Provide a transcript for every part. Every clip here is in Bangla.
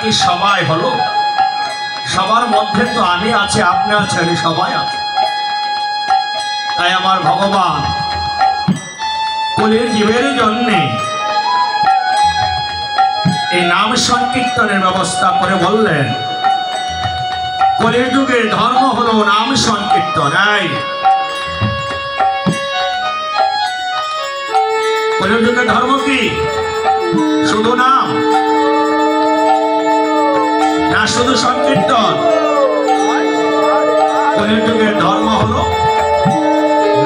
কি সবাই হলো? সবার মধ্যে তো আমি আছি, আপনি আছেন, সবাই আছে। তাই আমার ভগবান কলির জীবের জন্যে এই নাম সংকীর্তনের ব্যবস্থা করে বললেন, কলির যুগের ধর্ম হলো নাম সংকীর্তন। কলির যুগের ধর্ম কি? শুধু নাম না, শুধু সংকীর্তন? কলির যুগের ধর্ম হলো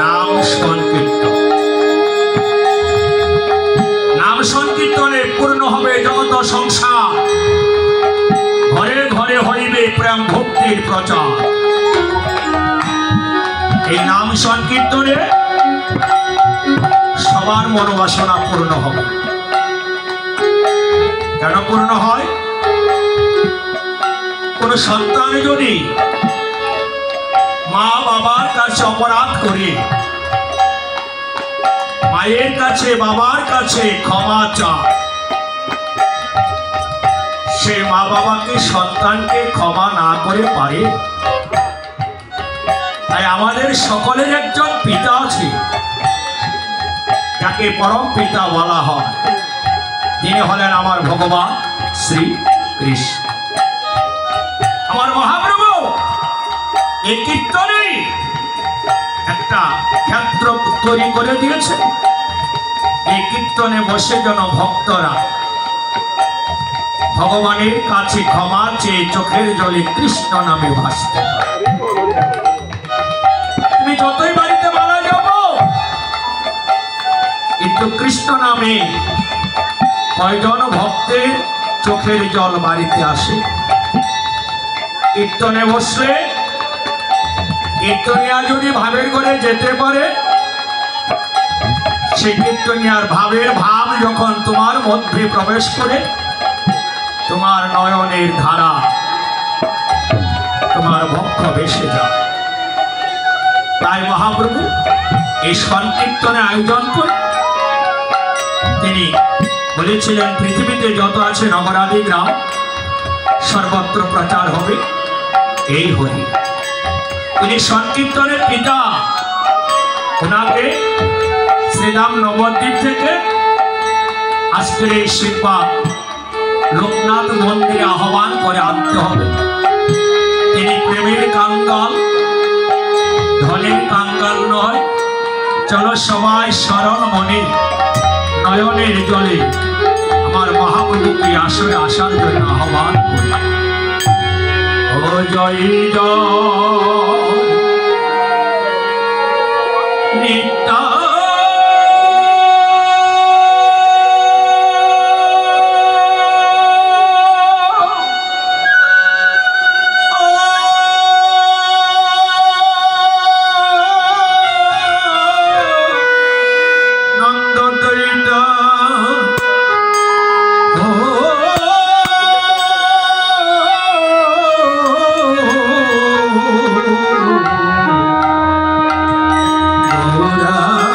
নাম সংকীর্তন। নাম সংকীর্তনে পূর্ণ হবে জগৎ সংসার, ঘরে ঘরে হইবে প্রেম ভক্তির প্রচার। এই নাম সংকীর্তনে সবার মনোবাসনা পূর্ণ হবে। কেন পূর্ণ হয়? কোন সন্তান যদি মা বাবার কাছে অপরাধ করে, মায়ের কাছে বাবার কাছে ক্ষমা চায়, সে মা বাবাকে সন্তানকে ক্ষমা না করে পারে? তাই আমাদের সকলের একজন পিতা আছে, যাকে পরম পিতা বলা হয়। তিনি হলেন আমার ভগবান শ্রী কৃষ্ণ, আমার মহাপ্রভু। এই কীর্তনে একটা ক্ষেত্র তৈরি করে দিয়েছে। এই কীর্তনে বসে যেন ভক্তরা ভগবানের কাছে ক্ষমা চেয়ে চোখের জলে কৃষ্ণ নামে ভাসতে। তুমি যতই বাড়িতে মারা যাব, কিন্তু কৃষ্ণ নামে কয়জন ভক্তের চোখের জল বাড়িতে আসে? কীর্তনে বসলে কীর্তনিয়া যদি ভাবের করে যেতে পারে, সেই কীর্তনিয়ার ভাবের ভাব যখন তোমার মধ্যে প্রবেশ করে, তোমার নয়নের ধারা তোমার বক্ষ ভেসে যায়। তাই মহাপ্রভু এই সংকীর্তনের আয়োজন করে তিনি বলেছিলেন, পৃথিবীতে যত আছে নগরাদি গ্রাম, সর্বত্র প্রচার হবে এই হরি। তিনি সংকীর্তনের পিতা। ওনাকে শ্রীরাম নবদ্বীপ থেকে আজকের এই শিল্পা লোকনাথ মন্দিরে আহ্বান করে আনতে হবে। তিনি প্রেমের কাঙ্গাল, ধনের কাঙ্গাল নয়। চলো সবাই সরল মনে নয়নের জলে আমার মহাপ্রভুকে আসরে আসার জন্য আহ্বান করি। ও জয় জয় নিত্যা Ora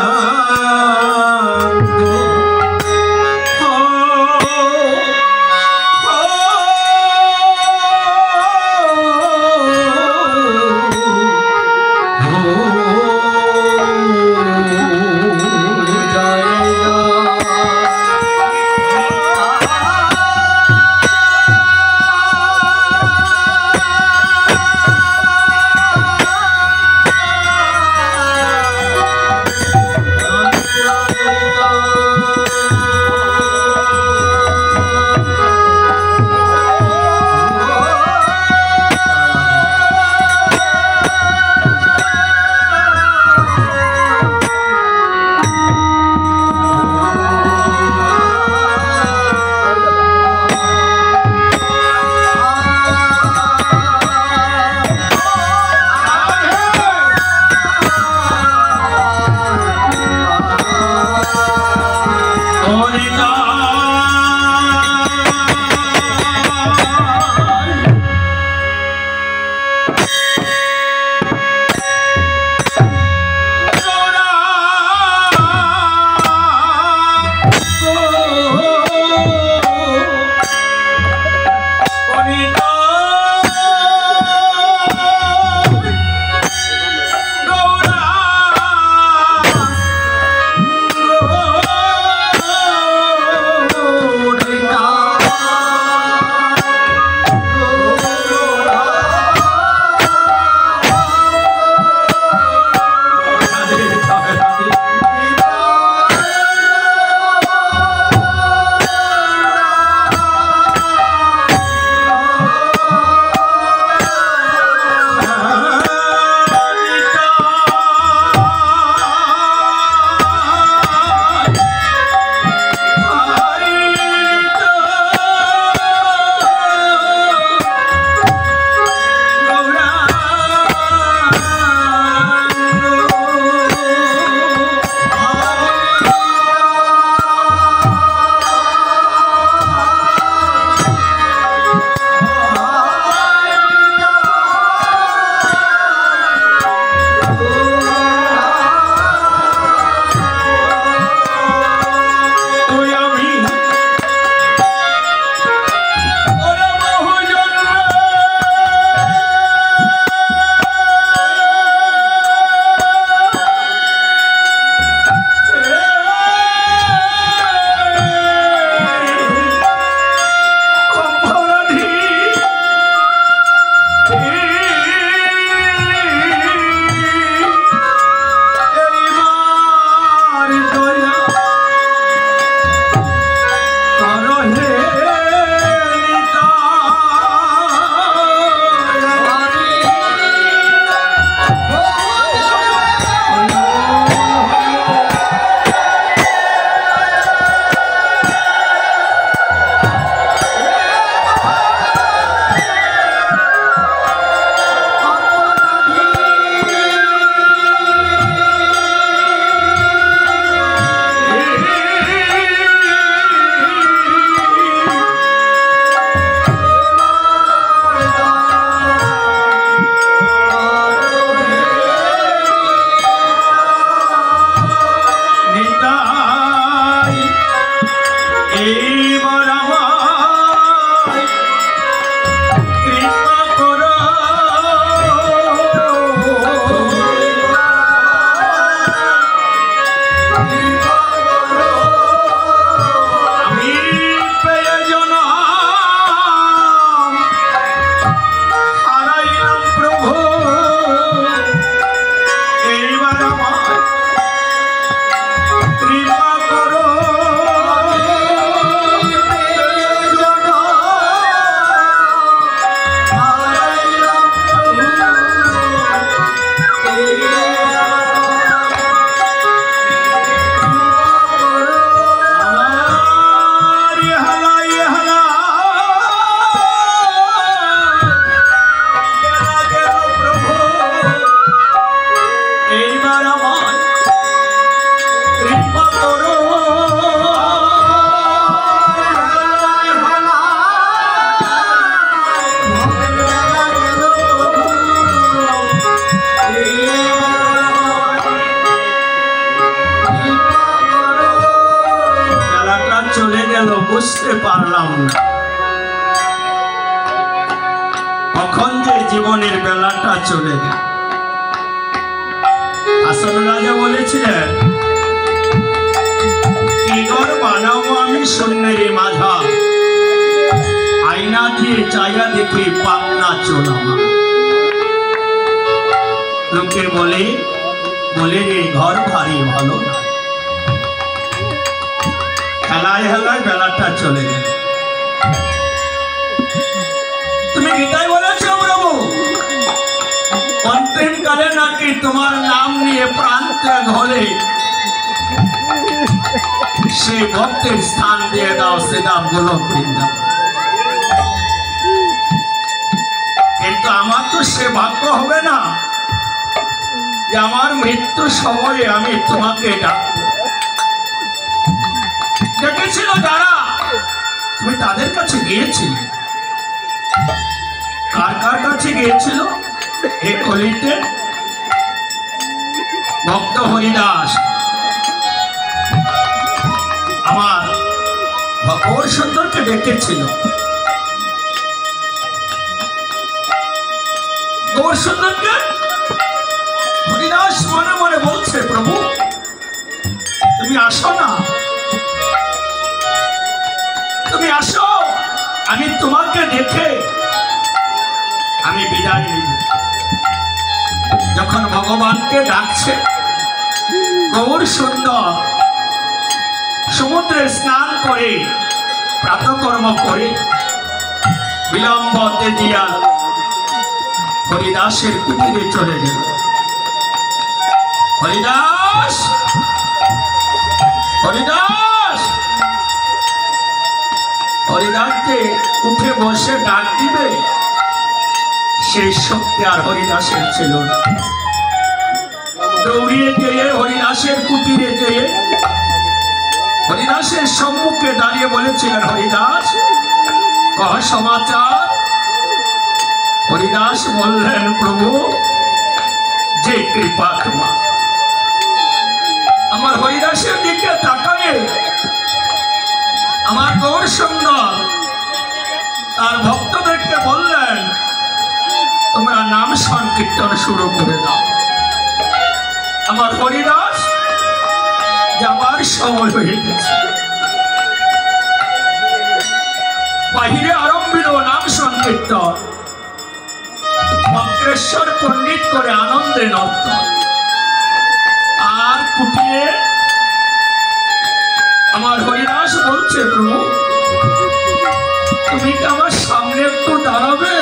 কখন যে জীবনের বেলাটা চলে গেল। আসল রাজা বলেছিলেন, কি ঘর বানাবো আমি শূন্যের মাঝা, আয়না দিয়ে চাইয়া দেখি পাকনা চোল আমার। লোকে বলে রে ঘর ভারী ভালো না। হেলায় হেলায় বেলাটা চলে গেল। তুমি গীতায় বলেছো প্রভু, অন্তিম কালে নাকি তোমার নাম নিয়ে প্রাণ ত্যাগ হলে সেই ভক্তের স্থান দিয়ে দাও সেটা গোলক বৃন্দাবন। কিন্তু আমার তো সে ভাগ্য হবে না যে আমার মৃত্যু সময়ে আমি তোমাকে ডাকবো। ডেকেছিল যারা, তুমি তাদের কাছে গিয়েছিলে। কার কার কাছে গিয়েছিল? এ কলিতে ভক্ত হরিদাস আমার গৌর সুন্দরকে ডেকেছিল। গৌর সুন্দরকে হরিদাস মনে মনে বলছে, প্রভু তুমি আসো না, তুমি আসো, আমি তোমাকে দেখে আমি বিদায় নিব। যখন ভগবানকে ডাকছে, গৌর সুন্দর সমুদ্রে স্নান করে প্রাতকর্ম করে বিলম্ব দিয়া হরিদাসের কুটিরে চলে গেল। হরিদাস, হরিদাস, হরিদাসকে উঠে বসে ডাক দিবে সেই শক্তি আর হরিদাসের ছিল না। দৌড়িয়ে গিয়ে হরিদাসের কুটিরে গিয়ে হরিদাসের সম্মুখে দাঁড়িয়ে বলেছিলেন, হরিদাস কহ সমাচার। হরিদাস বললেন, প্রভু যে কৃপা তোমার। আমার হরিদাসের দিকে তাকালে আমার গৌর সুন্দর তার ভক্তদেরকে বললেন, তোমরা নাম সংকীর্তন শুরু করে দাও। আমার হরিদাস যাবার সময় হয়ে গেছে। বাহিরে আরম্ভিল নাম সংকীর্তন, অগ্রেশ্বর পণ্ডিত করে আনন্দে নর্তন। আর কুটিরে আমার হরিদাস বলছে, প্রভু তুমি কি আমার সামনে একটু দাঁড়াবে?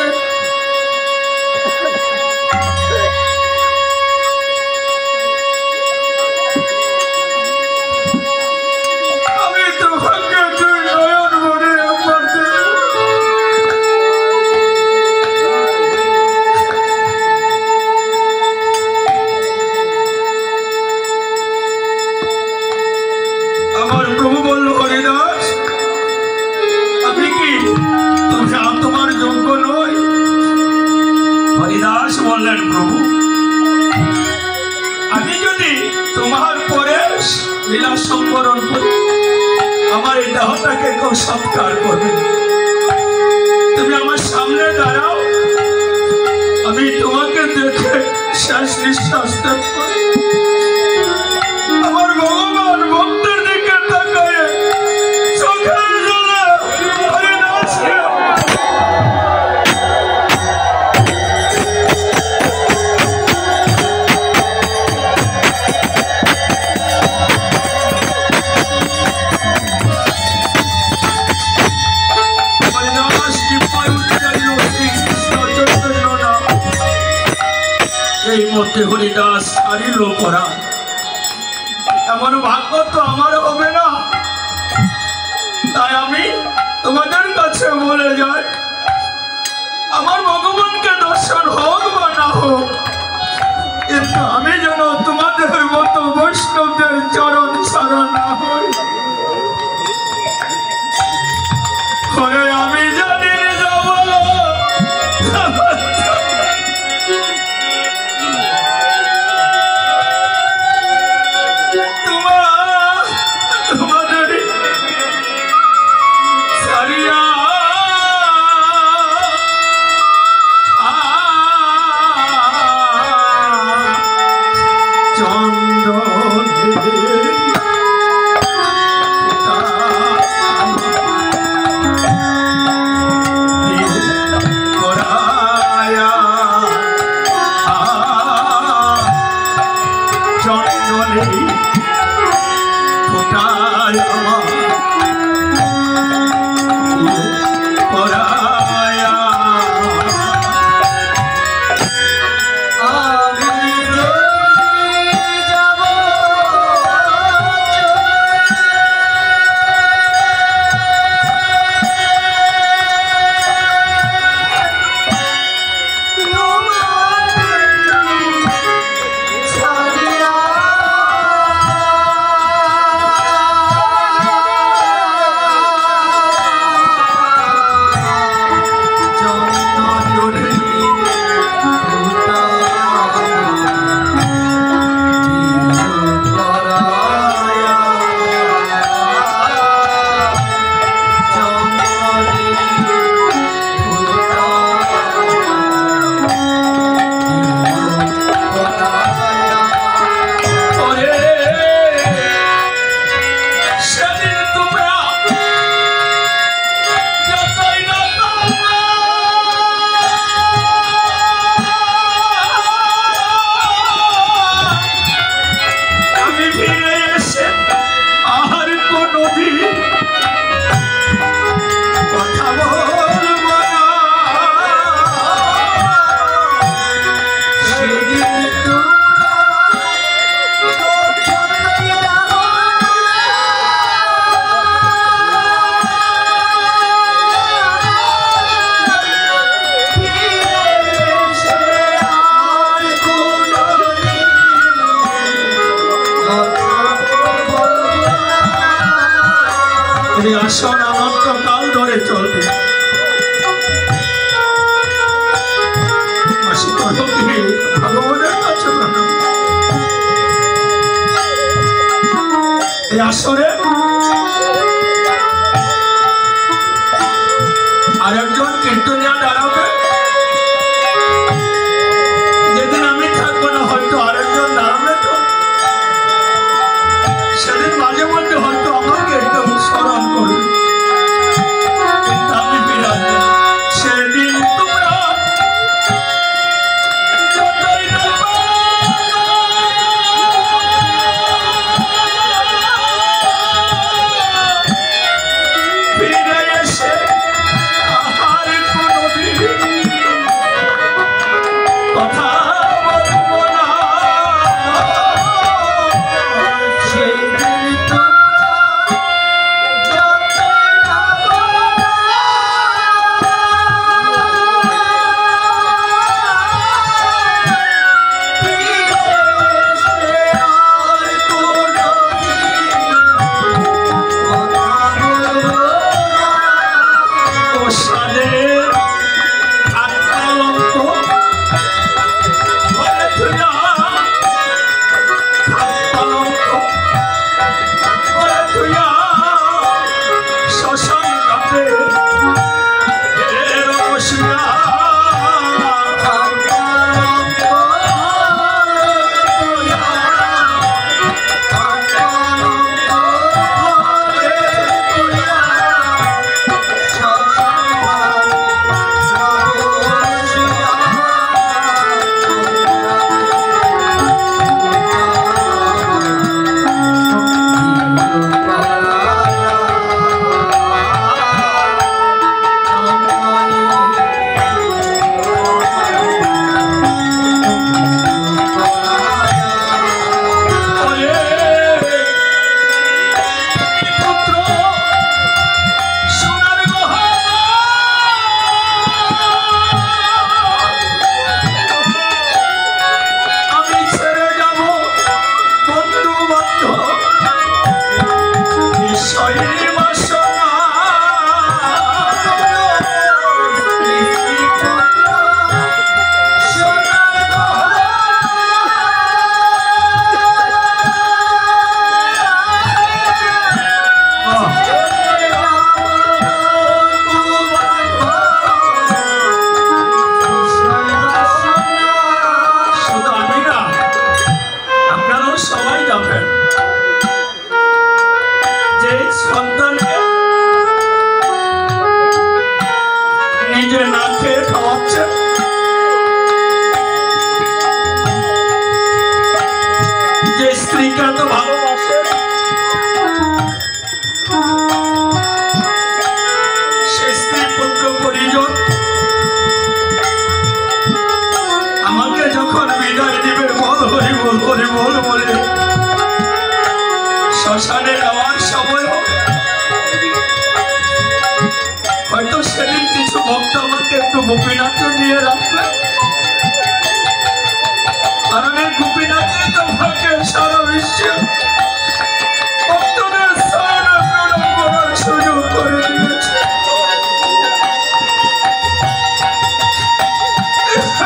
হরিদাস বললেন, প্রভু আমি যদি তোমার পরে লীলা সম্বরণ করি, আমার এই দেহটাকে কেউ সৎকার করবে। তুমি আমার সামনে দাঁড়াও, আমি তোমাকে দেখে শেষ নিঃশ্বাস ত্যাগ করি। আমার ভগবান ভক্তের দিকে তাকায় চোখের জলে হরিদাসকে এই মধ্যে হরিদাস ছাড়িল করা। এমন ভাগ্য তো আমার হবে না, তাই আমি তোমাদের কাছে বলে যাই, আমার ভগবানকে দর্শন হোক বা না হোক, কিন্তু আমি যেন তোমাদের মতো বৈষ্ণবদের চরণ ছাড়া না হই। আমি জানি যাব এই আসন অনন্তকাল ধরে চলবে। মাসি করো কি ভগবানের কাছে প্রণাম। এই আসরে আরেকজন কীর্তনিয়া দাঁড়াবে। যেদিন আমি থাকবো না হয়তো আরেকজন দাঁড়াবে, তো সেদিন মাঝে মধ্যে হয়তো আমাকে একটু স্মরণ করবে, কিন্তু আমি বিরাজ সেদিন তোমরা যতই না ফিরে এসে আর কোনোদিন কথা বলবো না। সেদিন তোমরা যতই না শ্মশানে যাওয়ার সময় হবে, হয়তো সেদিন কিছু ভক্ত আমাকে একটু গোপীনাথে নিয়ে রাখবে, কারণ এই গোপীনাথে তোমাকে সারা বিশ্বে ভক্তদের স্থান গ্রহণ করার সুযোগ করে দিয়েছে। পুত্র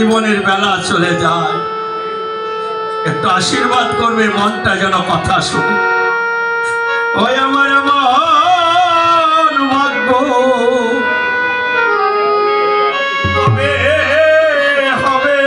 জীবনের বেলা চলে যায়, একটু আশীর্বাদ করবে, মনটা যেন কথা শুনে। ওই আমার এমন ভাগ্য কবে হবে,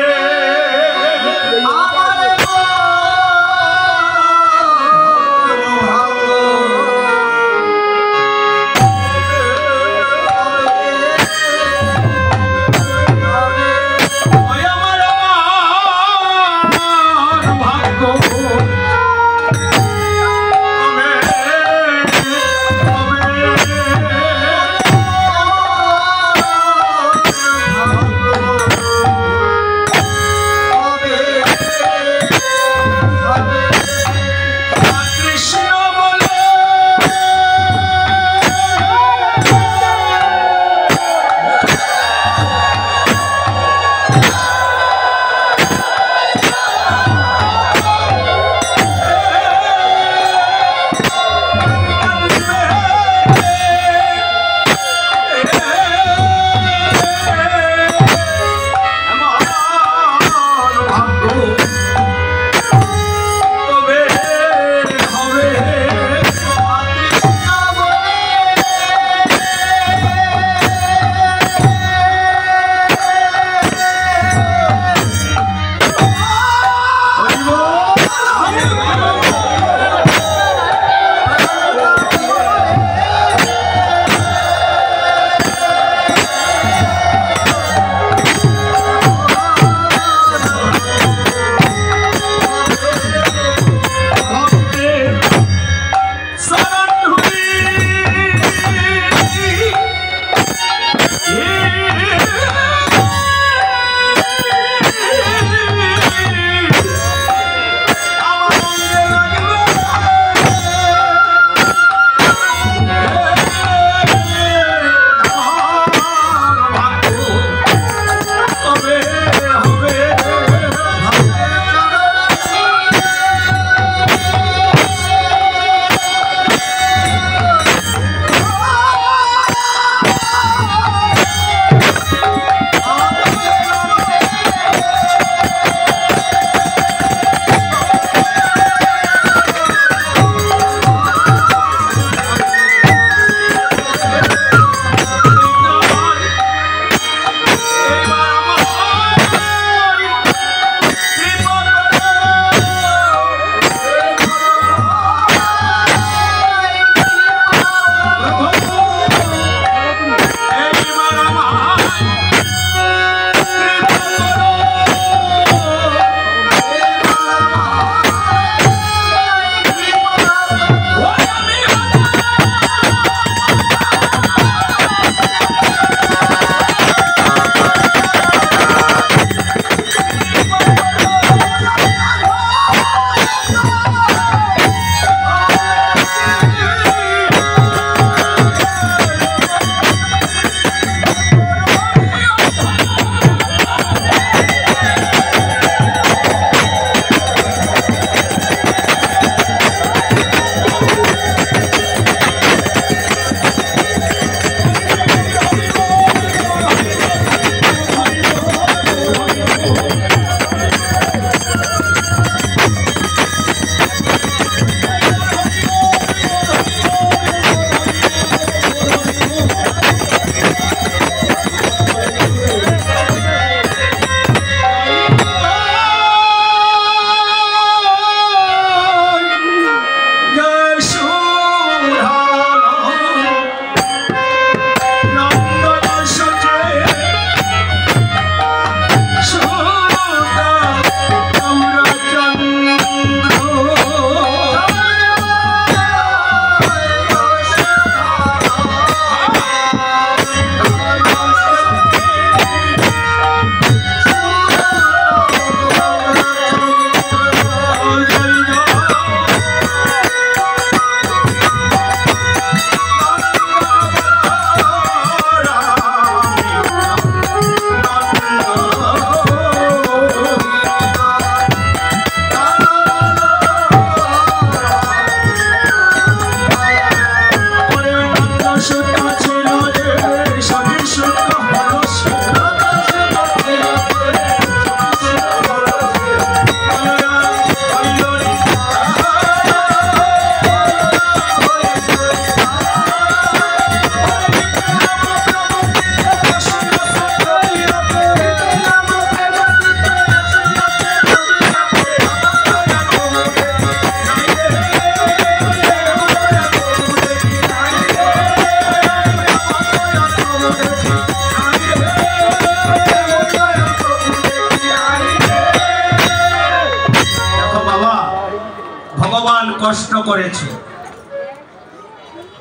প্রাণ কষ্ট করেছে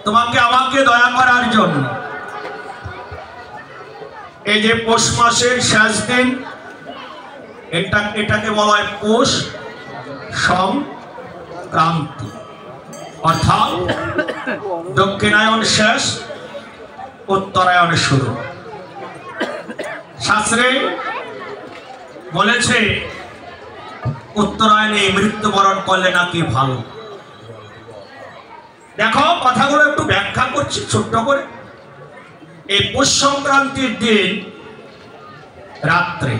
তোমাকে আমাকে দয়া করার জন্য। এই যে পৌষ মাসের শেষ দিন, এটাকে বলা হয় পৌষ সংক্রান্তি, অর্থাৎ দক্ষিণায়ন শেষ, উত্তরায়ণ শুরু। শাস্ত্রে বলেছে উত্তরায়ণে মৃত্যুবরণ করলে নাকি ভালো। দেখো কথাগুলো একটু ব্যাখ্যা করছি ছোট্ট করে। এই পৌষ সংক্রান্তির দিন রাত্রে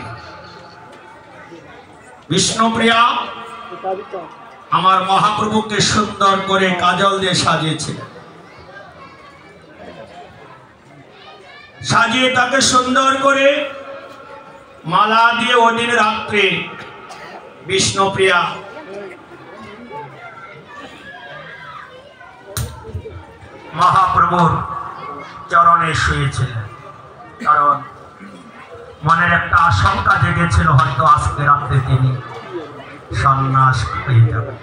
বিষ্ণুপ্রিয়া আমার মহাপ্রভুকে সুন্দর করে কাজল দিয়ে সাজিয়েছিলেন। সাজিয়ে তাকে সুন্দর করে মালা দিয়ে ওদিন রাত্রে বিষ্ণুপ্রিয়া মহাপ্রভুর চরণে শুয়েছিলেন। কারণ মনের একটা আশঙ্কা জেগেছিল, হয়তো আজকে রাত্রে তিনি সন্ন্যাস হয়ে যাবেন,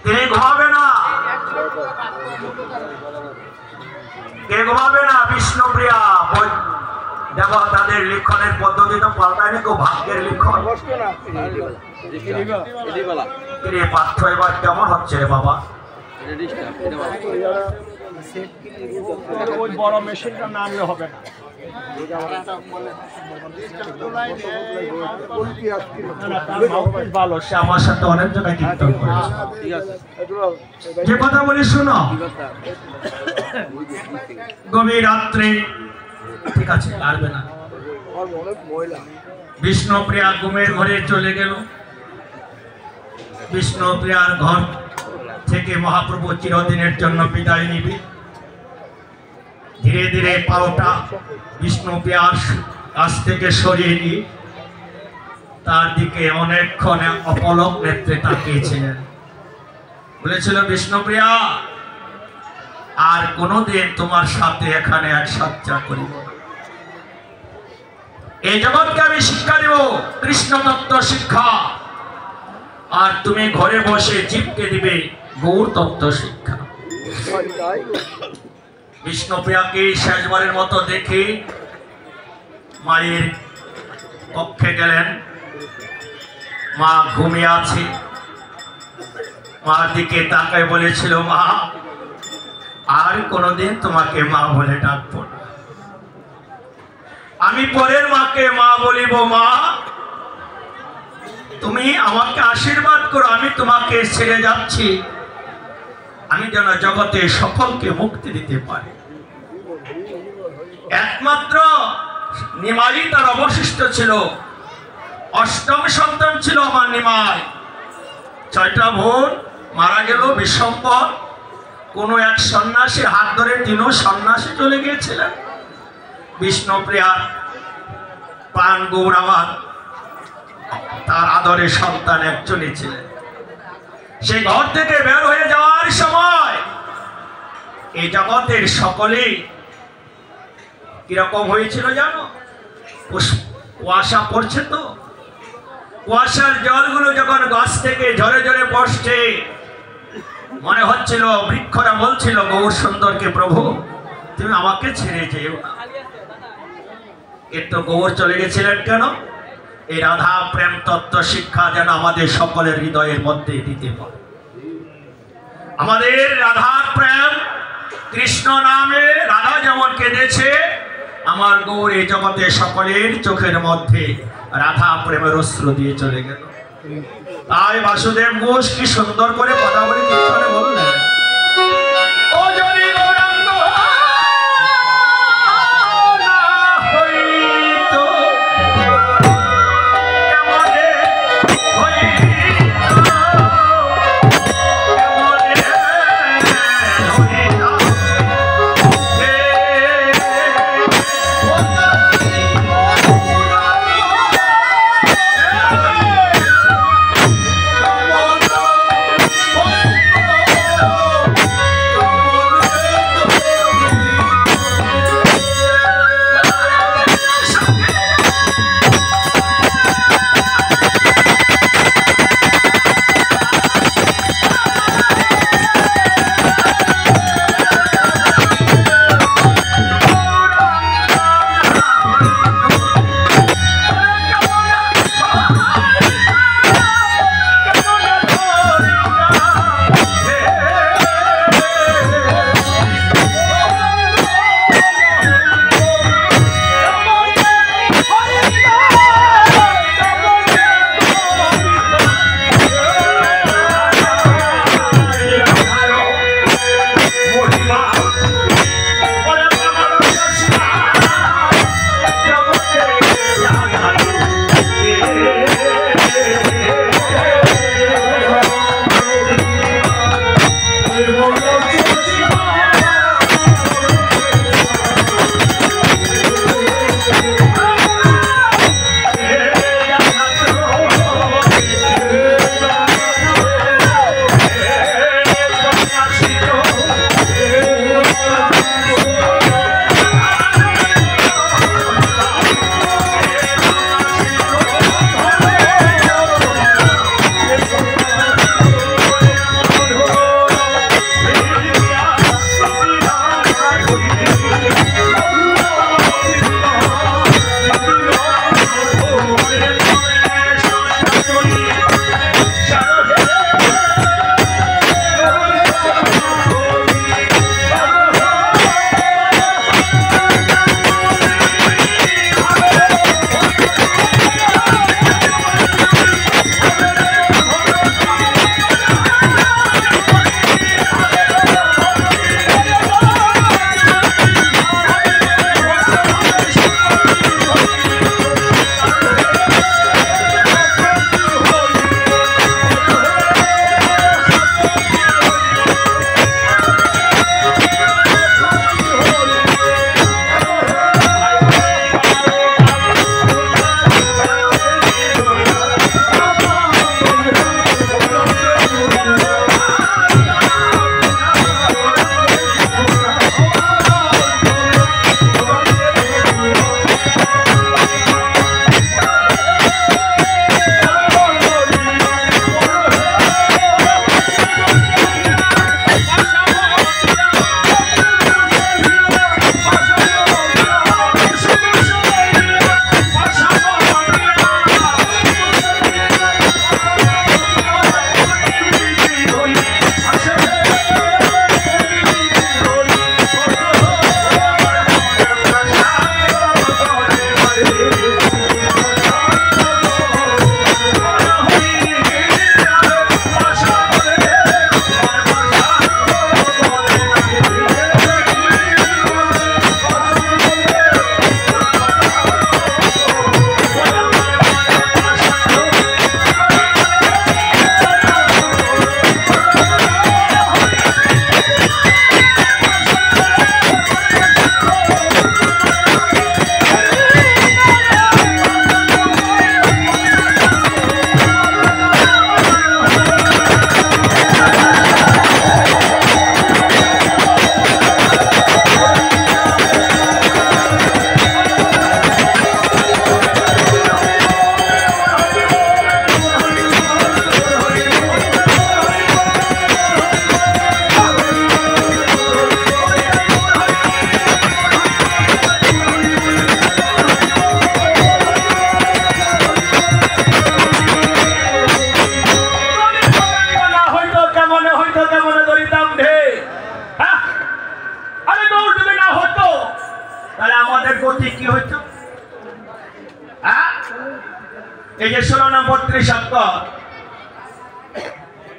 তিনি ঘুমাবে না। কে ঘুমাবে না? বিষ্ণুপ্রিয়া। দেখো তাদের লিখনের পদ্ধতি তো পাল্টায়নি, কেউ ভাগ্যের লিখন। পাঠ্য এবার কেমন হচ্ছে রে বাবা? ওই বড় মেশিনটা নামলে হবে না। ভালো, সে আমার সাথে অনেক জায়গায় কীর্তন করেছে। যে কথা বলি শোনো, গভীর রাত্রে, ঠিক আছে পারবে না, বিষ্ণুপ্রিয়া ঘুমের ঘরে চলে গেল। বিষ্ণুপ্রিয়ার ঘর থেকে মহাপ্রভু চিরদিনের জন্য বিদায় নিবে। ধীরে ধীরে পাওটা বিষ্ণুপ্রিয়ার কাছ থেকে সরিয়ে নিয়ে তার দিকে অনেকক্ষণ অপলক নেত্রে তাকিয়েছিলেন। বলেছিল, বিষ্ণুপ্রিয়া আর কোনোদিন তোমার সাথে এখানে এক সজ্জা করিব না। এই জগৎকে আমি শিক্ষা দেব, কৃষ্ণ তত্ত্ব শিক্ষা, আর তুমি ঘরে বসে জীবকে দিবে গৌর তত্ত্ব শিক্ষা। বিষ্ণুপ্রিয়াকে শেষবারের মতো দেখে মায়ের কক্ষে গেলেন। মা ঘুমিয়ে আছে। মার দিকে তাকায় বলেছিল, মা আর কোনোদিন তোমাকে মা বলে ডাকবো না, আমি পরের মাকে মা বলিব। মা তুমি আমাকে আশীর্বাদ করো, আমি তোমাকে ছেড়ে যাচ্ছি, আমি যেন জগতে সকলকে মুক্তি দিতে পারি। একমাত্র নিমাই তার অবশিষ্ট ছিল, অষ্টম সন্তান ছিল আমার নিমাই। 6টা বোন মারা গেল বিশ্বম্বর। কোন এক সন্ন্যাসীর হাত ধরে তিনও সন্ন্যাসী চলে গিয়েছিলেন। বিষ্ণুপ্রিয়ার প্রাণ গৌরামার তার আদরের সন্তান একজনই ছিলেন। সেই ঘর থেকে বের হয়ে যাওয়ার সময় এই জগতের সকলেই কিরকম হয়েছিল জানো? কুয়াশা পড়ছে তো, কুয়াশার জলগুলো যখন গাছ থেকে ঝরে ঝরে পড়ছে, মনে হচ্ছিল বৃক্ষরা বলছিল গৌর সুন্দরকে, প্রভু তুমি আমাকে ছেড়ে যেও না। কিন্তু গৌর চলে গেছিলেন কেন? এই রাধা প্রেম তত্ত্ব শিক্ষা যেন আমাদের সকলের হৃদয়ের মধ্যে দিতে পারে। আমাদের রাধার প্রেম, কৃষ্ণ নামে রাধা যেমন কেঁদেছে, আমার গৌর এই জগতে সকলের চোখের মধ্যে রাধা প্রেমের অশ্রু দিয়ে চলে গেল। তাই বাসুদেব ঘোষ কি সুন্দর করে কথা বলে কীর্তনে বললেন, ও যদি গৌরাঙ্গ না হইতো, কেমনে হইতো, কেমনে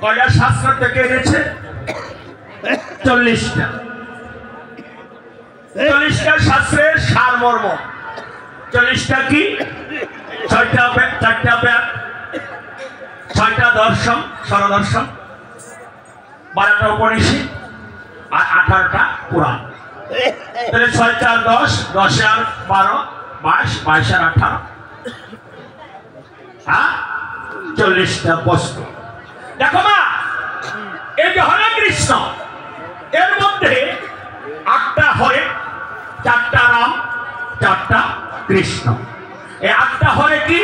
কয়টা শাস্ত্র থেকে এনেছে? 40টা। 40টা শাস্ত্রের সারমর্ম। 40টা কি? 6টা বেদ, 4টা বেদ, 6টা দর্শন, স্বরদর্শন, 12টা উপনিষদ আর 18টা পুরাণ। তাহলে 6 আর 10, 10 আর 12, 22, 22 আর 18, হ্যাঁ 40টা বস্তু। দেখো মা, এই যে হরে কৃষ্ণ, এর মধ্যে 8টা হরে, 4টা রাম, 4টা কৃষ্ণ। এই 8টা হরে কি?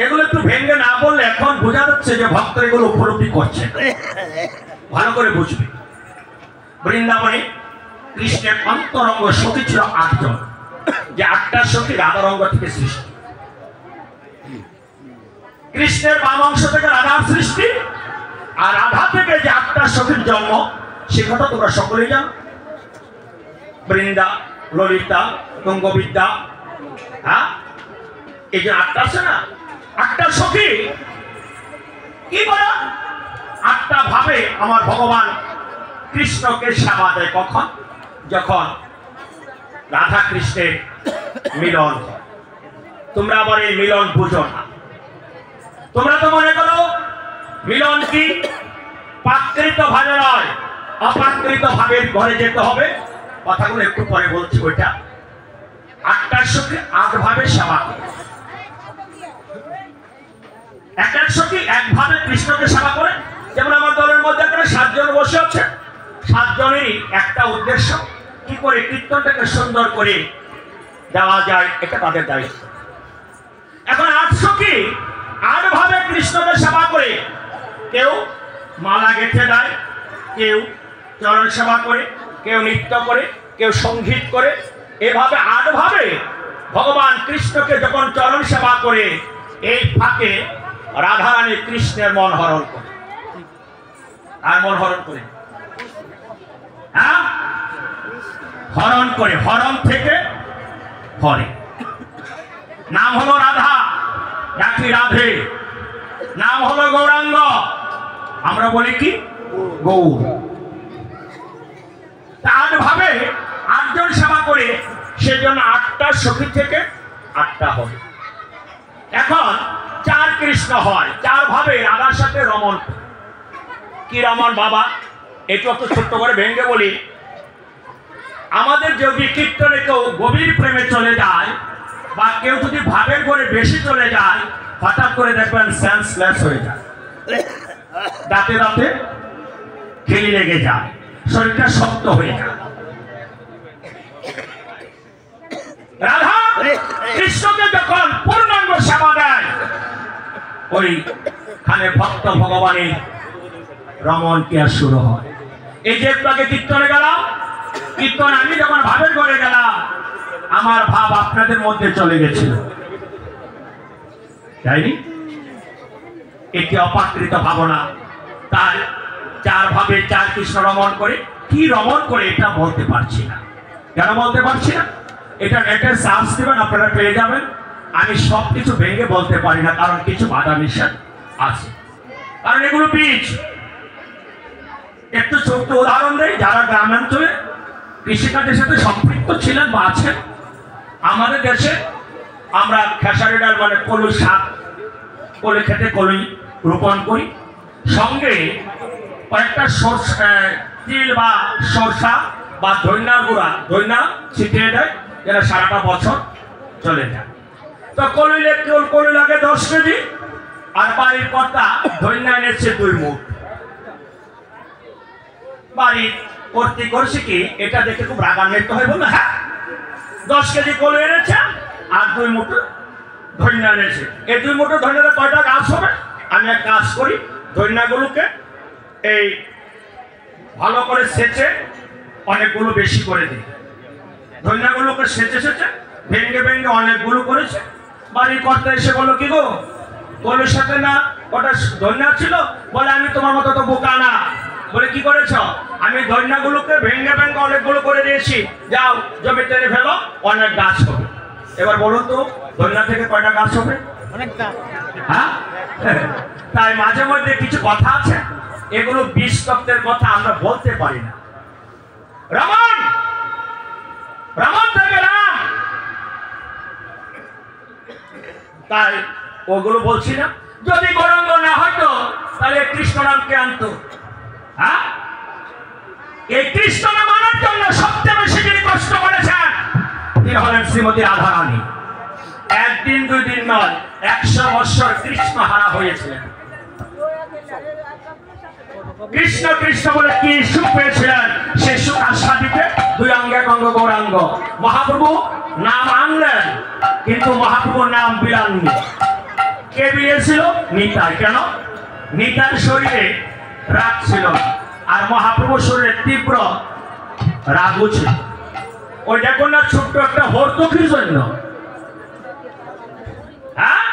এগুলো একটু ভেঙে না বললে এখন বোঝা যাচ্ছে যে ভক্ত এগুলো উপলব্ধি করছে। ভালো করে বুঝবে। বৃন্দাবনে কৃষ্ণের অন্তরঙ্গ সখী ছিল 8 জন, যে 8টা সখী রাধারঙ্গ থেকে সৃষ্টি। কৃষ্ণের বাম অংশ থেকে রাধার সৃষ্টি, আর রাধা থেকে যে 8টা সখীর জন্ম, সে কথা তোমরা সকলেই জানো। বৃন্দা, ললিতা, তুঙ্গবিদ্যা, হ্যাঁ এই যে 8টা আছে না, 8টা সখী কি বলে? 8টা ভাবে আমার ভগবান কৃষ্ণকে সেবা দেয়। কখন? যখন রাধা কৃষ্ণের মিলন হয়। তোমরা আবার এই মিলন বুঝো না। তোমরা তো মনে করো মিলন কি প্রাকৃত ভাবে নয়, অপ্রাকৃত ভাবের ঘরে যেতে হবে। কথাগুলো একটু পরে বলছি। ওইটা 8টার সঙ্গে 8 ভাবে সেবা করে। এক সখী একভাবে কৃষ্ণকে সেবা করে। যেমন আমার দলের মধ্যে 7 জন বসে আছে, 7 জনেরই একটা উদ্দেশ্য, কি করে কীর্তনটাকে সুন্দর করে দেওয়া যায়, এটা তাদের দায়িত্ব। এখন 8 সখী 8 ভাবে কৃষ্ণকে সেবা করে। কেউ মালা গেঁথে দেয়, কেউ চরণ সেবা করে, কেউ নৃত্য করে, কেউ সঙ্গীত করে। এভাবে 8 ভাবে ভগবান কৃষ্ণকে যখন চরণ সেবা করে, এই ফাঁকে রাধারানী কৃষ্ণের মন হরণ করে। আর মন হরণ করে, হ্যাঁ হরণ করে। হরণ থেকে হরে। নাম হলো রাধা, ডাকি রাধে। নাম হলো গৌরাঙ্গ, আমরা বলি কি গৌর। 8 ভাবে 8 জন সেবা করে, সেজন্য 8টা সখী থেকে 8টা হয়। এখন 4 কৃষ্ণ হয়, 4 ভাবে রাধার সাথে রমণ। কি রমণ বাবা? একটু একটু ছোট্ট করে ভেঙে বলি। আমাদের যদি কীর্তনে কেউ গভীর প্রেমে চলে যায়, বা কেউ যদি ভাবের ঘরে বেশি চলে যায়, হঠাৎ করে দেখবেন সেন্সলেস হয়ে যায়, দাঁতে দাঁতে খেলি লেগে যায়, শরীরটা শক্ত হয়ে যায়। রাধা কৃষ্ণকে যখন পূর্ণাঙ্গ সেবা দেয়, ওইখানে ভক্ত ভগবানের রমণ ক্রিয়া শুরু হয়। এই যে একটু আগে কীর্তনে গেলাম, কীর্তন আমি যখন ভাবের ঘরে গেলাম, আমার ভাব আপনাদের মধ্যে চলে গেছিল, তাইনি? একটি অপ্রাকৃত ভাবনা। তাই 4 ভাবে 4 কৃষ্ণ রমণ করে। কি রমণ করে এটা বলতে পারছি না। কেন বলতে পারছি না? এটা নেটের সার্চ দিবেন, আপনারা পেয়ে যাবেন। আমি সবকিছু ভেঙে বলতে পারি না, কারণ কিছু বাধা নিষেধ আছে, কারণ এগুলো বীজ। একটু ছোট্ট উদাহরণ দেয়, যারা গ্রামাঞ্চলে কৃষিকাজের সাথে সম্পৃক্ত ছিলেন বা আছেন, আমাদের দেশে আমরা খেসারি ডাল মানে কলু শাক, কলি খেতে কলি রোপণ করি, সঙ্গে কয়েকটা তিল বা সরষা বা ধইনার গুঁড়া, ধইনা ছিটিয়ে দেয়, যেটা সারাটা বছর চলে যায়। তো কলি লাগে 10 কেজি, আর বাড়ির কর্তা ধইনা এনেছে 2 মুঠ। বাড়ির কর্তৃ করছে কি, এটা দেখে খুব রাগান্বিত হয়ে বললো, হ্যাঁ 10 কেজি কলি এনেছে আর 2 মুঠো ধইনা এনেছে। এই 2 মুঠো ধইনাতে কয়টা গাছ হবে? আমি এক কাজ করি, ধইনাগুলোকে এই ভালো করে সেচে অনেকগুলো বেশি করে দিই। ধইনাগুলোকে সেচে সেচে ভেঙে ভেঙে অনেকগুলো করেছে। বাড়ির কর্তা এসে বললো, কি গো কলির সাথে না ওটা ধইনা ছিল? বলে আমি তোমার মতো তো বোকা না। বলে কি করেছ? আমি ধইনাগুলোকে ভেঙে ভেঙে অনেকগুলো করে দিয়েছি, যাও জমিতে ফেলো, অনেক গাছ হবে। এবার বলুন তো দোলনা থেকে কয়টা গাছ হবে? অনেকটা। হ্যাঁ, তাই মাঝে মধ্যে কিছু কথা আছে, এগুলো 20 তত্ত্বের কথা আমরা বলতে পারি না। রমন, রমন থেকে রাম, তাই ওগুলো বলছি না। যদি গৌরাঙ্গ না হয়তো তাহলে কৃষ্ণ নামকে আনতো। হ্যাঁ, এই কৃষ্ণ নাম আনার জন্য সবচেয়ে বেশি যিনি কষ্ট করেছেন তিনি হলেন শ্রীমতী রাধারানী। একদিন দুই দিন নয়, 100 বছর কৃষ্ণ হারা হয়েছিলেন। কৃষ্ণ কৃষ্ণ বলে কি সুখ পেয়েছিলেন, সেই সুখ আস্বাদিতে 2 অঙ্গে অঙ্গ গৌরাঙ্গ। মহাপ্রভু নাম আনলেন কিন্তু মহাপ্রভুর নাম বিলাননি। কে বিয়েছিল? নিতাই। কেন? নিতার শরীরে রাগ ছিল আর মহাপ্রভুর শরীরে তীব্র রাগও ছিল। ওই দেখুন না ছোট্ট একটা হর্তকির জন্য, হ্যাঁ,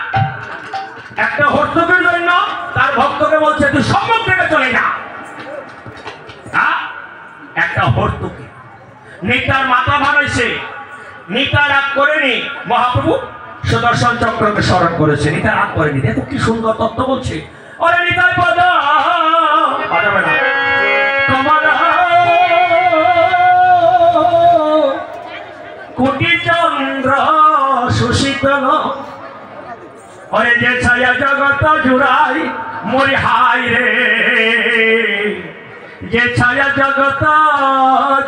একটা হর্তকির জন্য তার ভক্তকে বলছে তুই সম্মুখ থেকে চলে যা। হ্যাঁ, একটা হর্তকি। নিতার মাথা ভাঙাইছে, নিতা রাগ করেনি, মহাপ্রভু সুদর্শন চক্রকে স্মরণ করেছে। নিতা রাগ করেনি। দেখো কি সুন্দর তত্ত্ব বলছে। ওরে নিতাই পদ বাজাবে না তোমার কোটি চন্দ্র সুশীতল, ওরে যে ছায়া জগত জুড়াই মরি হাই রে, যে ছায়া জগত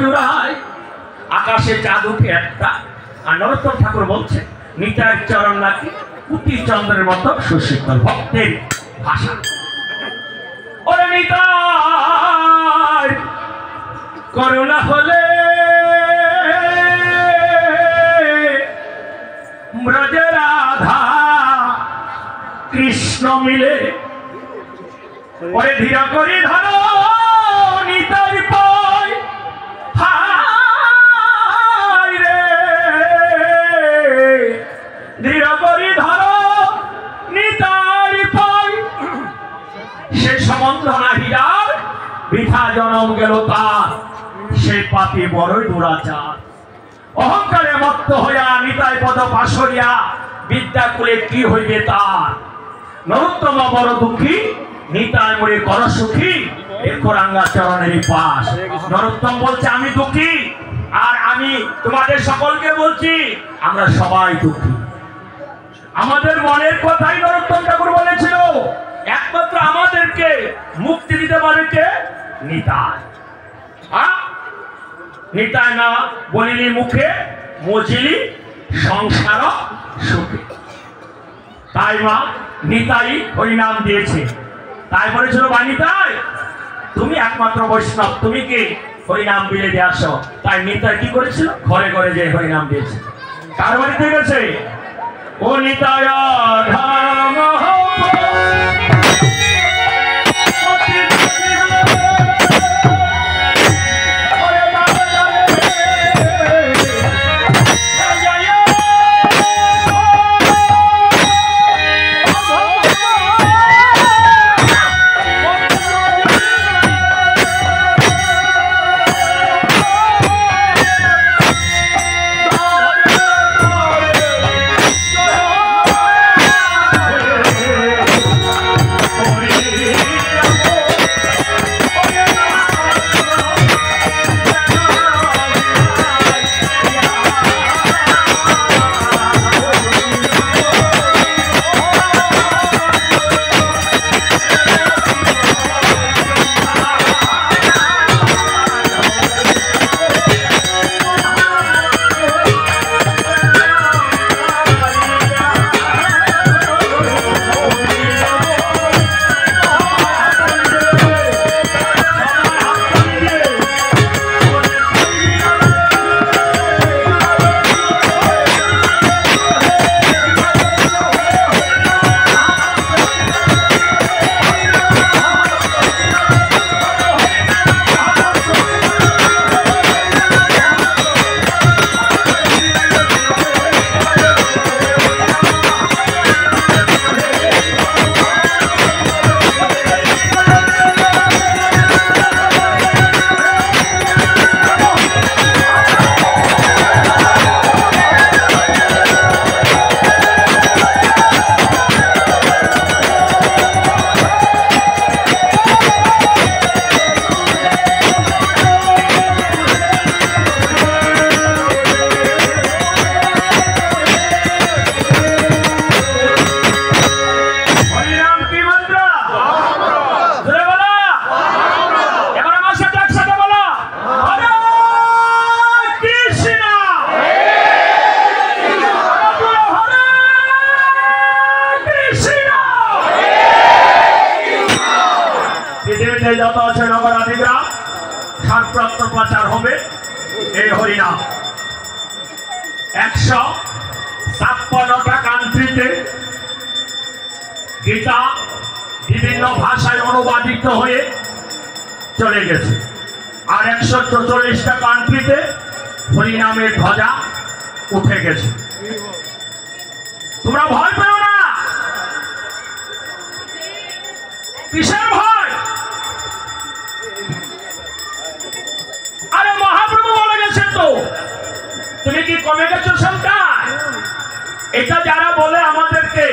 জুড়াই। আকাশে চাঁদ উঠে একটা, আর নরোত্তম ঠাকুর বলছে নিতাই চরণ নাকি কোটি চন্দ্রের মতো সুশীতল। ভক্তের ভাষা। ওরে নিতাই করুণা হলে ব্রজে রাধা কৃষ্ণ মিলে, ওরে ধীর করি ধরো নিতাই পাই, হায় রে ধীর করি ধরো নিতাই পাই। সে সম্বন্ধ নাহি যার বৃথা জনম গেল তার, সে পাপী বড়ই দুরাচার। অহংকারে মত্ত হইয়া নিতাই পদ পাশরিয়া, বিদ্যা কুলে কি হইবে তার। নরোত্তম বড় দুঃখী, নিতাই মরে কর সুখী, দেখো রাঙ্গা চরণের পাশ। নরোত্তম বলছে আমি দুঃখী, আর আমি তোমাদের সকলকে বলছি আমরা সবাই দুঃখী। আমাদের মনের কথাই নরোত্তম ঠাকুর বলেছিল, একমাত্র আমাদেরকে মুক্তি দিতে পারে কে? নিতাই। নিতাই না বলিলি মুখে, মজিলি সংসার সুখে। তাই মা নিতাই হরিনাম দিয়েছে। তাই বলেছিল বা নিতাই তুমি একমাত্র বৈষ্ণব, তুমি কি হরিনাম বিলে দিয়ে আসো। তাই নিতাই কি করেছিল? ঘরে ঘরে যে হরিনাম দিয়েছে। কার বাড়িতে গেছে? ও নিতাই ধাম পৃথিবীতে যত আছে নগরাধিগ্রাম সর্বত্র প্রচার হবে এই হরিনাম। 156টা কান্ট্রিতে গীতা বিভিন্ন ভাষায় অনুবাদিত হয়ে চলে গেছে, আর 144টা কান্ট্রিতে হরিনামের ধ্বজা উঠে গেছে। তোমরা ভয় পেও না। কিসের ভয়? আরে মহাপ্রভু বলে গেছে তো, তুমি কি কমে গেছো সন্তান? এটা যারা বলে আমাদেরকে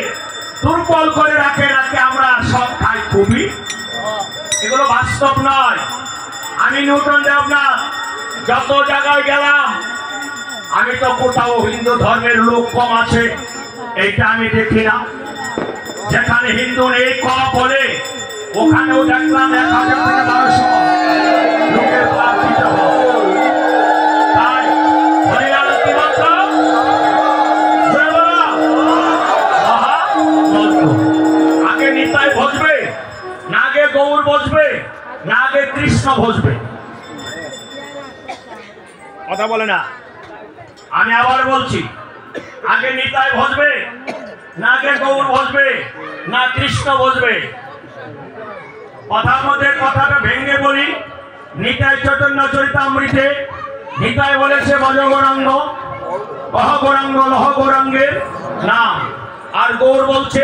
দুর্বল করে রাখে নাকি আমরা সব খাই খুবই, এগুলো বাস্তব নয়। আমি নিউটন দেবনাথ যত জায়গায় গেলাম, আমি তো কোথাও হিন্দু ধর্মের লোক কম আছে এইটা আমি দেখি না। যেখানে হিন্দু নেই কম বলে ওখানেও দেখলাম 1000 থেকে 1200 লোকের প্রার্থিত হয়। তাই হরিনাম কি মন্ত্র? আগে নিতাই ভজবে, না আগে গৌর ভজবে, না আগে কৃষ্ণ ভজবে? কথা বলে না। আমি আবার বলছি, আগে নিতাই ভজবে, না আগে গৌর ভজবে, না কৃষ্ণ ভজবে? কথার মধ্যে কথাটা ভেঙে বলি। নিতাই চৈতন্য চরিতামৃতে নিতাই বলেছে ভজ গৌরাঙ্গ, কহ গৌরাঙ্গ লহ গৌরাঙ্গের নাম। আর গৌর বলছে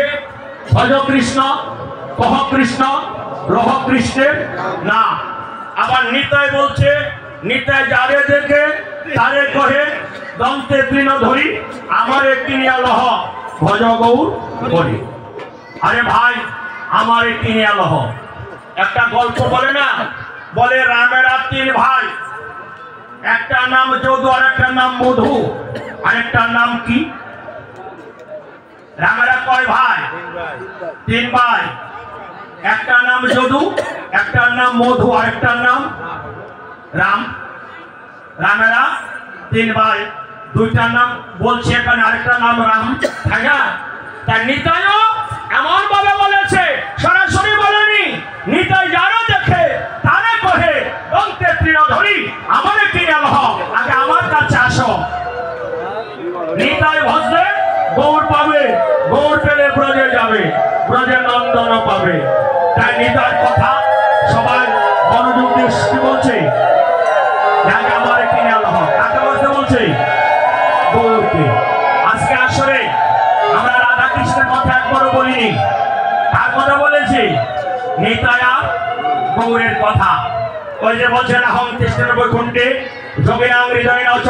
ভজ কৃষ্ণ, কহ কৃষ্ণ লহ কৃষ্ণের নাম। আবার নিতাই বলছে নিতাই যারে দেখে তারে কহে দন্তে তৃণ ধরি, আমার কিনিয়া লহ ভজ গৌর করি। আরে ভাই, আমার কিনিয়া লহ। একটা গল্প বলে না, বলে রামের 3 ভাই, একটা নাম যদু, আর একটা নাম মধু, আরেকটার নাম কি? রামেরা কয় ভাই? 3 ভাই। একটা নাম যদু, একটার নাম মধু, আরেকটার নাম রাম। রামেরা 3 ভাই, 2টার নাম বলছে এখানে, আরেকটার নাম রাম, তাই না? তাই নিতাইও এমন ভাবে বলেছে, সরাসরি বলেনি। নিতাই যারা দেখে তারে কহে দন্তে তৃণ ধরি, আমারে কিনে লহ, আগে আমার কাছে আসো। নিতাই ভজলে গৌর পাবে, গৌর পেলে ব্রজে যাবে, ব্রজে নন্দন পাবে। তাই নিতাই কথা সবাই মনোযোগ দিয়ে বলছে, আগে আমারে কিনে লহ। কাকে বলতে বলছে? গৌরকে। আজকে আসলে আমরা রাধা কৃষ্ণের কথা একবারও বলিনি। কার কথা বলেছি? নিতায়া গৌরের কথা। ওই যে বলছেন অহং কৃষ্ণের বৈকুণ্ঠে যোগিনাং হৃদয়ে নচ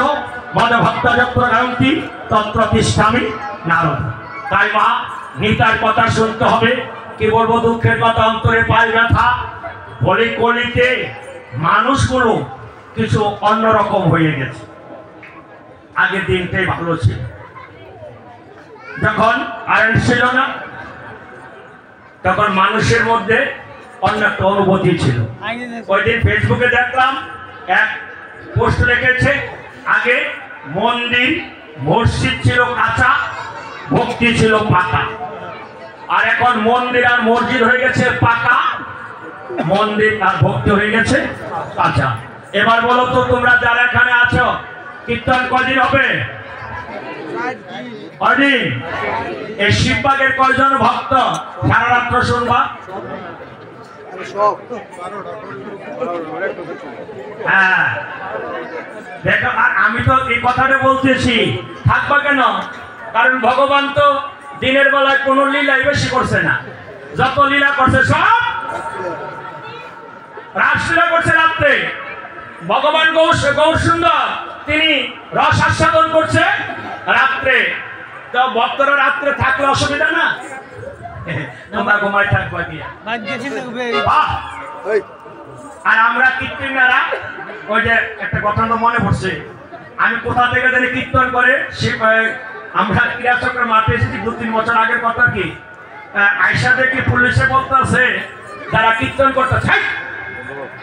মদ ভক্ত যত্র গায়ন্তি তত্র তিষ্ঠামি নারদ। তাই মা, নিতার কথা শুনতে হবে। কি বলবো, দুঃখের কথা, অন্তরে পায় ব্যথা। বলি কলিতে মানুষগুলো কিছু অন্যরকম হয়ে গেছে। আগের দিনটাই ভালো ছিল, যখন কারেন্ট ছিল না, তখন মানুষের মধ্যে অন্য একটা অনুভূতি ছিল। ওই দিন ফেসবুকে দেখলাম এক পোস্ট লিখেছে, আগে মন্দির মসজিদ ছিল কাঁচা, ভক্তি ছিল পাকা। আর এখন মন্দির আর মসজিদ হয়ে গেছে পাকা, মন্দির আর ভক্তি হয়ে গেছে কাঁচা। এবার বলো তো, তোমরা যারা এখানে আছো, কীর্তন কদিন হবে? কদিন? এই শিববাগের কয়জন ভক্ত সারা রাত্র শুনবা? হ্যাঁ, দেখো। আর আমি তো এই কথাটা বলতেছি, থাকবা কেন? কারণ ভগবান তো দিনের বেলায় কোন লীলাই বেশি করছে না। যত লীলা করছে সব রাসলীলা করছে রাত্রে। ভগবান গৌর সুন্দর তিনি রস আস্বাদন করছে রাত্রে। তো ভক্তরা রাত্রে থাকলে অসুবিধা না, তোমরা ঘুমায় থাকবা গিয়া। আর আমরা কীর্তনেরা, ওই যে একটা কথা তো মনে পড়ছে, আমি কোথা থেকে জানি কীর্তন করে, সে আমরা ক্রীড়াচক্রের মাঠে এসেছি 2-3 বছর আগের কথা। কি আয়সা দেখি পুলিশে বলতেছে যারা কীর্তন করতেছে,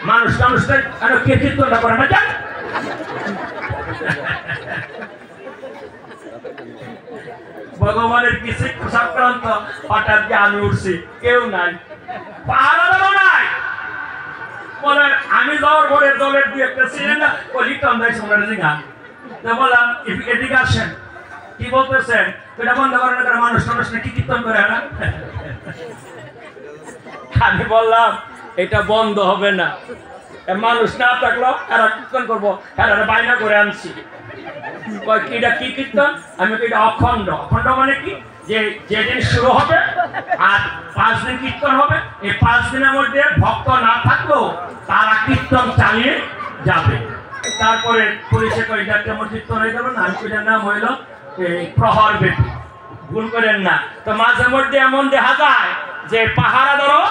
মানুষদের কে কীর্তনটা করে না জান। ভগবানের কিছু সংক্রান্ত হঠাৎ যে আমি উঠছি, কেউ নাই, পাহাড় নাই। আমি যাওয়ার পরে দলের দিয়ে একটা ছিলেন না ও লিটন ভাই সোনার জিগা তো বললাম এদিকে আসেন কি বলতেছেন এটা বন্ধ করেন না মানুষ টানুষ কি কীর্তন করে না আমি বললাম এটা বন্ধ হবে না মানুষ না থাকলো এরা কীর্তন করবো এরা বাইনা করে আনছি এটা কি কীর্তন আমি এটা অখণ্ড অখণ্ড মানে কি যে যেদিন শুরু হবে আর 5 দিন কীর্তন হবে এই 5 দিনের মধ্যে ভক্ত না থাকলেও তারা কীর্তন চালিয়ে যাবে তারপরে পুলিশে কই এটা কেমন কীর্তন হয়ে যাবে না আমি এটার নাম হইল এই প্রহর বেটি ভুল করেন না তো মাঝে মধ্যে এমন দেখা যায় যে পাহারা ধরো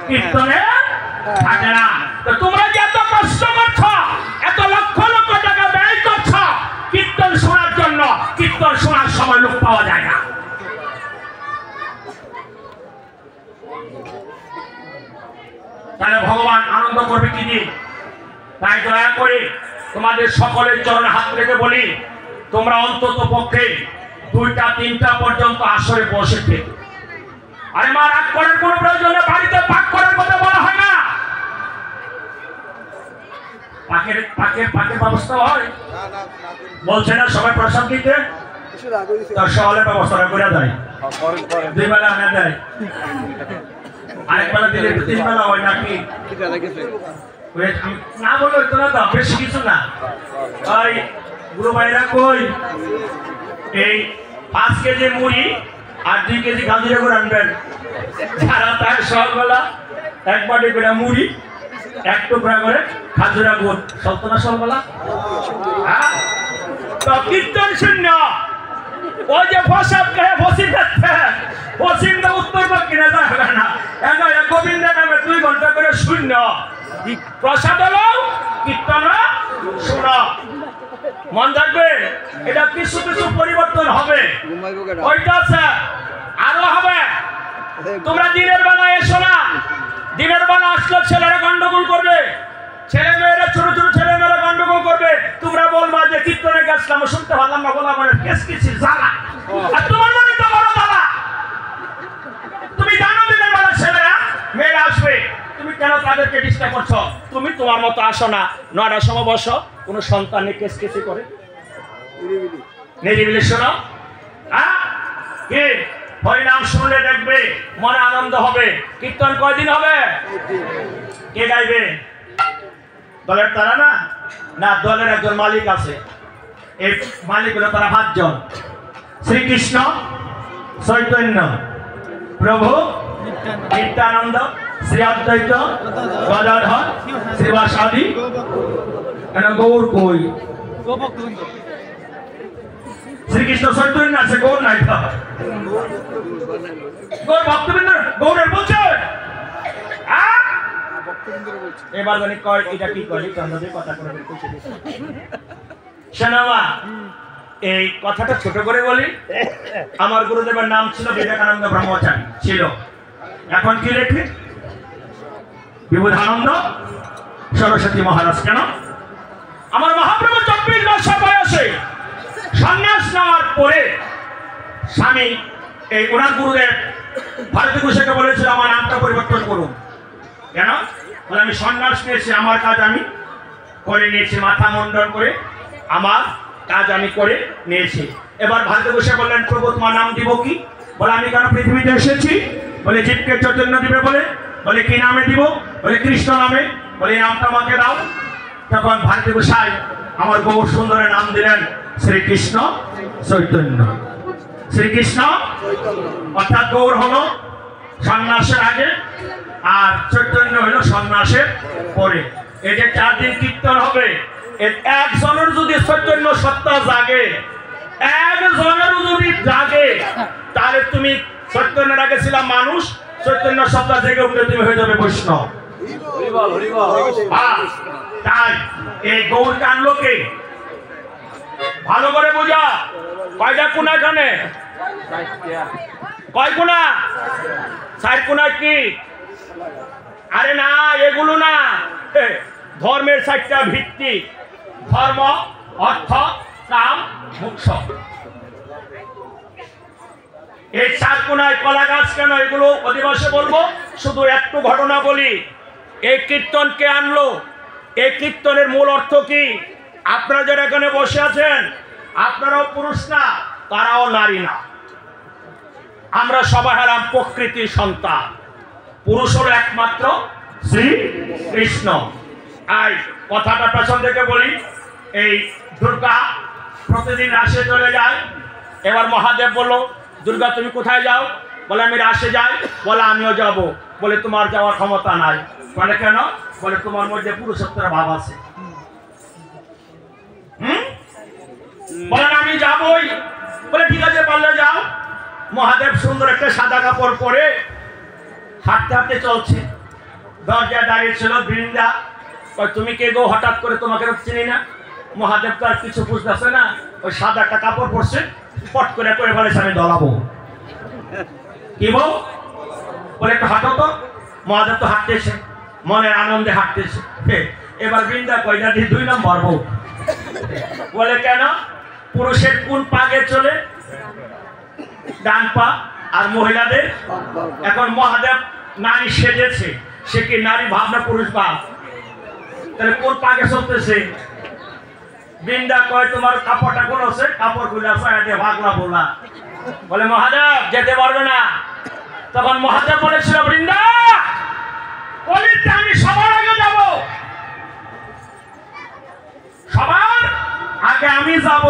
কীর্তনে থাকে না তো তোমরা যে এত কষ্ট করছো এত লক্ষ লক্ষ টাকা ব্যয় করছো কীর্তন শোনার জন্য কীর্তন শোনার সময় লোক পাওয়া যায় না তাহলে ভগবান আনন্দ করবে কি দিন তাই দয়া করে তোমাদের সকলের চরণে হাত রেখে বলি তোমরা অন্তত পক্ষে 2টা 3টা পর্যন্ত আসরে বসে থেকে আরে মা রাগ করার কোনো প্রয়োজন নেই বাড়িতে পাক করার কথা বলা হয় না পাকের ব্যবস্থা হয় বলছে না সবাই প্রসাদ দিতে তার সকালের ব্যবস্থা করে দেয় 2 বেলা আনা দেয় আরেক বেলা দিলে 3 বেলা হয় নাকি না বলো তো না বেশি কিছু না ওই গুরু ভাইরা কই এই 5 কেজি মুড়ি আর 2 কেজি গাজরে করে আনবেন যারা তার সকালবেলা 1 বাটি করে মুড়ি 1 টুকরা করে খাজুরা গুড় সলতনা সকালবেলা তো কীর্তন শূন্য ও যে প্রসাদ খেয়ে বসে থাকতে পশ্চিমটা উত্তর কিনে যাবে না গোবিন্দ নামে 2 ঘন্টা করে শূন্য প্রসাদ হলো কীর্তন শোনো মন থাকবে এটা কিছু কিছু পরিবর্তন হবে ওইটা আছে আরো হবে তোমরা দিনের বেলা এসো না দিনের বেলা আসলে ছেলেরা গন্ডগোল করবে ছেলে মেয়েরা ছোট ছোট ছেলে মেয়েরা গন্ডগোল করবে তোমরা বলবা যে কীর্তনে গেছিলাম শুনতে পারলাম না বলা মানে কেস কিছু জ্বালা আর তোমার মনে তো বড় জ্বালা তুমি জানো দিনের বেলা ছেলেরা মেয়েরা আসবে তুমি কেন তাদেরকে ডিস্টার্ব করছো তুমি তোমার মতো আসো না 9টার সময় বসো কোনো সন্তানে কেস কেসি করে নিরিবিলি শোনো কি হরিনাম শুনলে দেখবে মনে আনন্দ হবে কীর্তন কয়দিন হবে কে গাইবে দলের তারা না না দলের একজন মালিক আছে এই মালিক হলো তারা 5 জন শ্রীকৃষ্ণ চৈতন্য প্রভু নিত্যানন্দ শ্রী অদ্বৈত গদাধর শ্রীবাসাদি কেন গৌর কই শ্রীকৃষ্ণ চৈতন্য আছে গৌর নাই গৌর ভক্তবৃন্দ গৌরের বলছে এবার জানি কয় এটা কি কয় চন্দ্রদেব কথা করে শোনাবা এই কথাটা ছোট করে বলি আমার গুরুদেবের নাম ছিল বিবেকানন্দ ব্রহ্মচারী ছিল এখন কি লেখে বিবুধানন্দ সরস্বতী মহারাজ কেন আমার মহাপ্রভু 24 বছর বয়সে সন্ন্যাস নেওয়ার পরে স্বামী এই ওনার গুরুদেব ভারতী ঘোষকে বলেছিল আমার নামটা পরিবর্তন করুন কেন বলে আমি সন্ন্যাস নিয়েছি আমার কাজ আমি করে নিয়েছি মাথা মুন্ডন করে আমার কাজ আমি করে নিয়েছি এবার ভারতী ঘোষে বললেন প্রভু তোমার নাম দিব কি বলে আমি কেন পৃথিবীতে এসেছি বলে জীবকে চৈতন্য দিবে বলে কি নামে দিব বলে কৃষ্ণ নামে বলে এই নামটা আমাকে দাও তখন ভারতী গোসাই আমার গৌর সুন্দরের নাম দিলেন শ্রীকৃষ্ণ চৈতন্য শ্রীকৃষ্ণ অর্থাৎ গৌর হলো সন্ন্যাসের আগে আর চৈতন্য হলো সন্ন্যাসের পরে এই যে 4 দিন কীর্তন হবে একজনের যদি চৈতন্য সত্তা জাগে একজনের যদি জাগে তাহলে তুমি চৈতন্যের আগে ছিলাম মানুষ চৈতন্য সত্তা জেগে উঠলে তুমি হয়ে যাবে বৈষ্ণব তাই এই গৌর কানলোকে ভালো করে বোঝা কয়টা কোনা এখানে কয় কোনা 4 কোনা কি আরে না এগুলো না ধর্মের 4টা ভিত্তি ধর্ম অর্থ কাম মোক্ষ এই 4 কোনায় কলা গাছ কেন এগুলো অধিবাসে বলবো শুধু একটু ঘটনা বলি এই কীর্তন কে আনলো এই কীর্তনের মূল অর্থ কি? আপনারা যারা এখানে বসে আছেন আপনারাও পুরুষ না, তারাও নারী না, আমরা সবাই হলাম প্রকৃতির সন্তান। পুরুষ হলো একমাত্র শ্রী কৃষ্ণ। আর কথাটা পেছন থেকে বলি, এই দুর্গা প্রতিদিন রাসে চলে যায়। এবার মহাদেব বলল, দুর্গা তুমি কোথায় যাও? বলে আমি রাসে যাই। বলে আমিও যাব। বলে তোমার যাওয়ার ক্ষমতা নাই। বলে কেন? বলে তোমার মধ্যে পুরুষত্বের ভাব আছে। বলেন আমি যাবই। বলে ঠিক আছে, পারলে যাও। মহাদেব সুন্দর একটা সাদা কাপড় পরে হাঁটতে হাঁটতে চলছে। দরজায় দাঁড়িয়ে ছিল বৃন্দা। তুমি কে গো? হঠাৎ করে তোমাকে চিনি না। মহাদেব তো আর কিছু বুঝতেছে না, ওই সাদা একটা কাপড় পরছে, পট করে করে বলেছে আমি দলাবো। কি বল? বলে একটু হাঁটো তো। মহাদেব তো হাঁটতেছে, মনের আনন্দে হাঁটতেছে। এবার বৃন্দা কয়টা দিয়ে 2 নম্বর বউ। বলে কেন? পুরুষের কোন পাগে চলে? ডান পা। আর মহিলাদের? এখন মহাদেব নারী সেজেছে, সে কি নারী ভাব না পুরুষ ভাব? তাহলে কোন পাগে চলতেছে? বৃন্দা কয় তোমার কাপড়টা কোন আছে? কাপড় খুলে আছে, ভাগলা বলা। বলে মহাদেব যেতে পারবে না। তখন মহাদেব বলেছিল, বৃন্দা বলিতে আমি সবার আগে যাব, সবার আগে আমি যাব।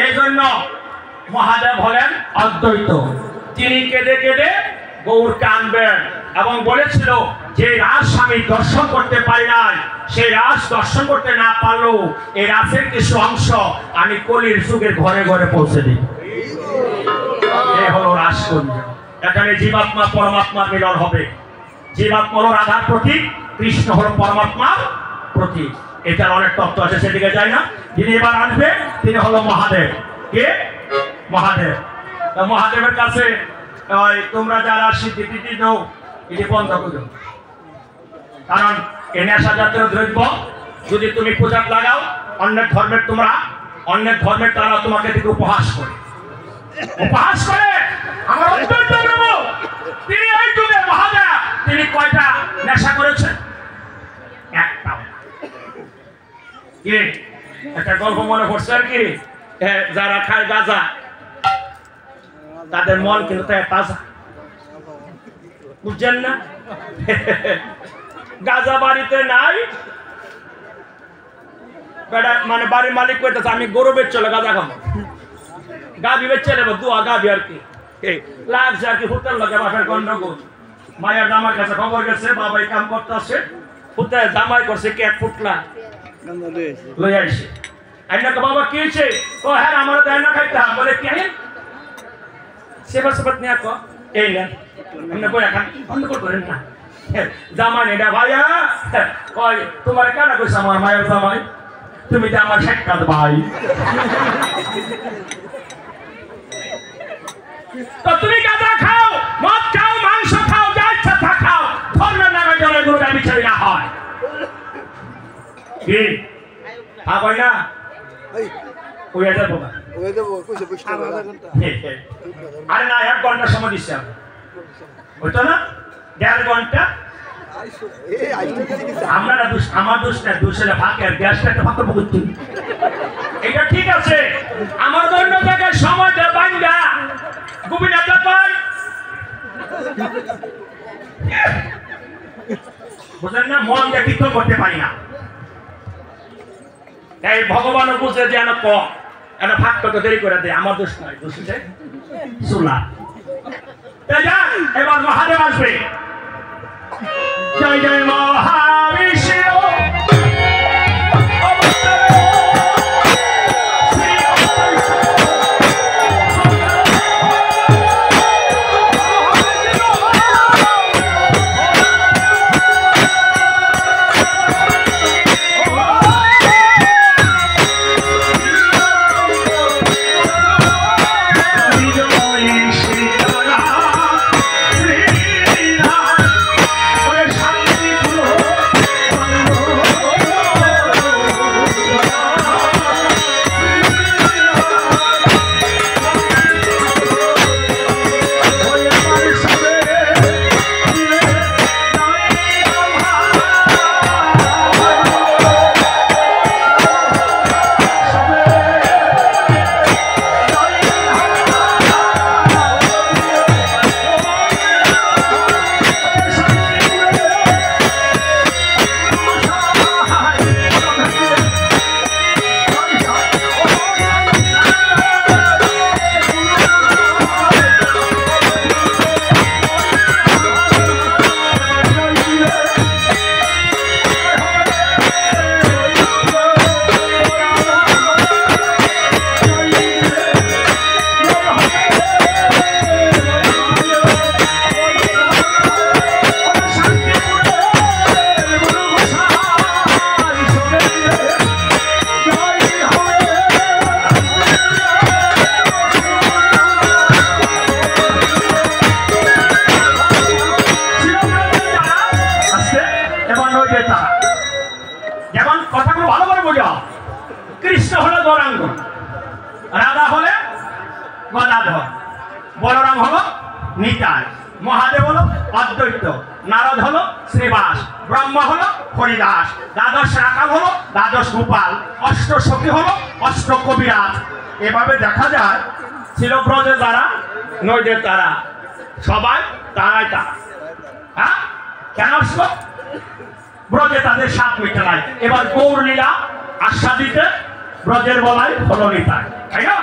এই জন্য মহাদেব হলেন অদ্বৈত। তিনি কেঁদে কেঁদে গৌরকে আনবেন এবং বলেছিল যে রাস আমি দর্শন করতে পারি নাই, সেই রাস দর্শন করতে না পারলেও এই রাসের কিছু অংশ আমি কলির যুগের ঘরে ঘরে পৌঁছে দিই। এই হলো রাসকুঞ্জ। এখানে জীবাত্মা পরমাত্মার মিলন হবে। জীবাত্মা হলো রাধার প্রতীক, কৃষ্ণ হলো পরমাত্মার প্রতীক। এটার অনেক তত্ত্ব আছে, সেদিকে যাই না। যিনি এবার আসবে তিনি হলো মহাদেব। কে? মহাদেব। মহাদেবের কাছে তোমরা যারা স্বীকৃতি দাও এটি বন্ধ করো, কারণ এই নেশা জাতীয় দ্রব্য যদি তুমি পূজাত লাগাও, অনেক ধর্মের তারা তোমাকে থেকে উপহাস করে আমার অত্যন্ত প্রভু তিনি এই যুগে মহাদেব, তিনি কয়টা নেশা করেছেন? একটা। কি একটা গল্প মনে পড়ছে আর কি, যারা খায় গাঁজা তাদের মন কিন্তু তাজা, বুঝছেন না? গাঁজা বাড়িতে নাই, মানে বাড়ির মালিক কইতেছে আমি গরুবের চলে গাঁজা খাবো, গাভি বেচে নেবো, দুয়া গাভি আর কি লাগছে আর কি। হুতের লাগে বাপের গন্ডগোল, মায়ের জামার কাছে খবর গেছে, বাবাই কাম করতে আসে, হুতে জামাই করছে কেক ফুটলা লই আইছে। আইনা তো বাবা কি হয়েছে? ও হ্যাঁ আমার দেয় না খাইতে। বলে কি সেবা নিয়ে কো এই না এমনি কই এখন অন্য করেন না জামাই এটা ভাইয়া কই তোমার কেন কইছ আমার মায়ের জামাই? তুমি তো আমার সাক্ষাৎ ভাই। তো তুমি গাঁজা খাও, মদ খাও, মাংস খাও, যা ইচ্ছা তা খাও, ধর্মের নামে জলের গরুটা বিচারি না হয় কি? কই না ওই যাবো না। আরে না 1 ঘন্টা সময় দিচ্ছে ওইটা না 1.5 ঘন্টা। আপনারা আমার দোষ না, দোষের ফাঁকের গ্যাসটা একটা ফাঁকা করতে, এটা ঠিক আছে। আমার অন্য জায়গায় সময় দেয় বাঙ্গা গুবিনা ব্যাপার, বুঝলেন না? মন দিয়ে কীর্তন করতে পারি না। এই ভগবানও বুঝে যে এনে কম, এনে ভাগ করতে দেরি করে দেয়, আমার দোষ নয়, দোষ হচ্ছে সুলা। এবার মহাদেব আসবে। জয় জয় মহাবিষ্ণু। শ্রী এবার নইলে তারা। যেমন কথাগুলো ভালো করে বোঝাও। কৃষ্ণ হলো গৌরাঙ্গ, রাধা হলে গদাধর, বলরাম হলো নিতাই, মহাদেব হলো অদ্বৈত, নারদ হলো শ্রীবাস, ব্রহ্মা হলো হরিদাস, দ্বাদশ রাখাল হলো দ্বাদশ গোপাল, অষ্ট সখী হলো অষ্ট কবিরাজ। এভাবে দেখা যায় ছিল ব্রজে তারা, নৈদের তারা, সবাই তারাই তারা। হ্যাঁ, কেন ব্রজে তাদের সাত মিটে নাই। এবার গৌর লীলা আস্বাদিতে ব্রজের বলাই হলো নিতাই, তাই না?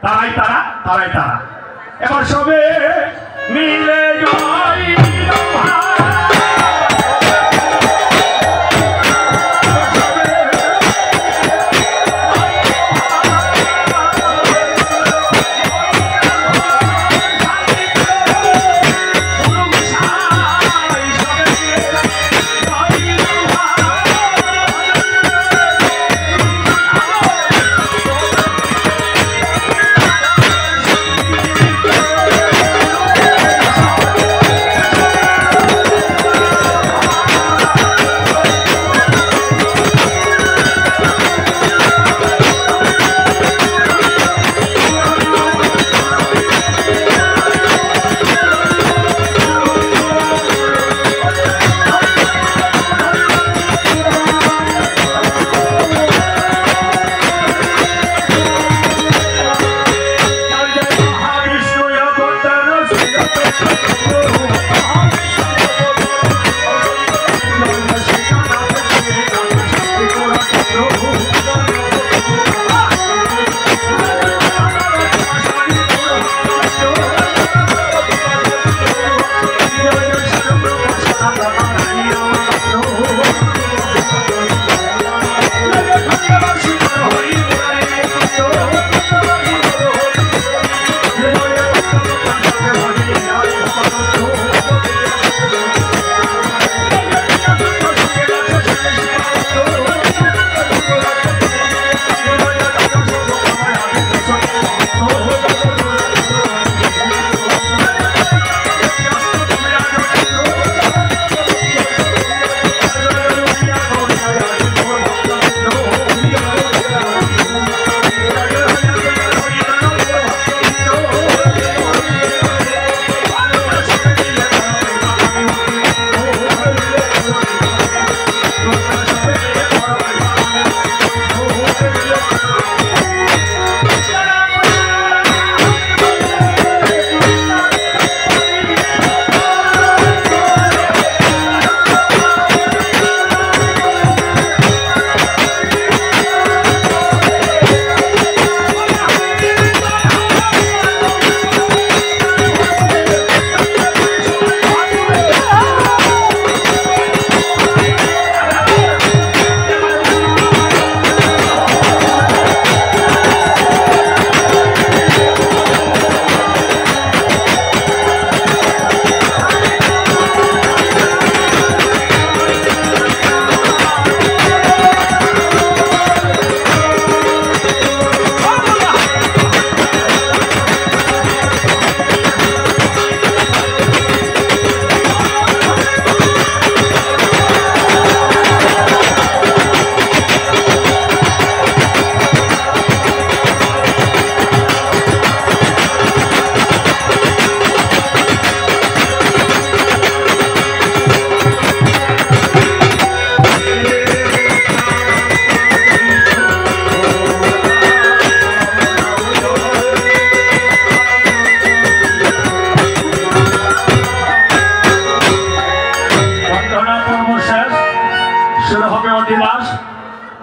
তারাই তারা, তারাই তারা। এবার সবে মিলে জয়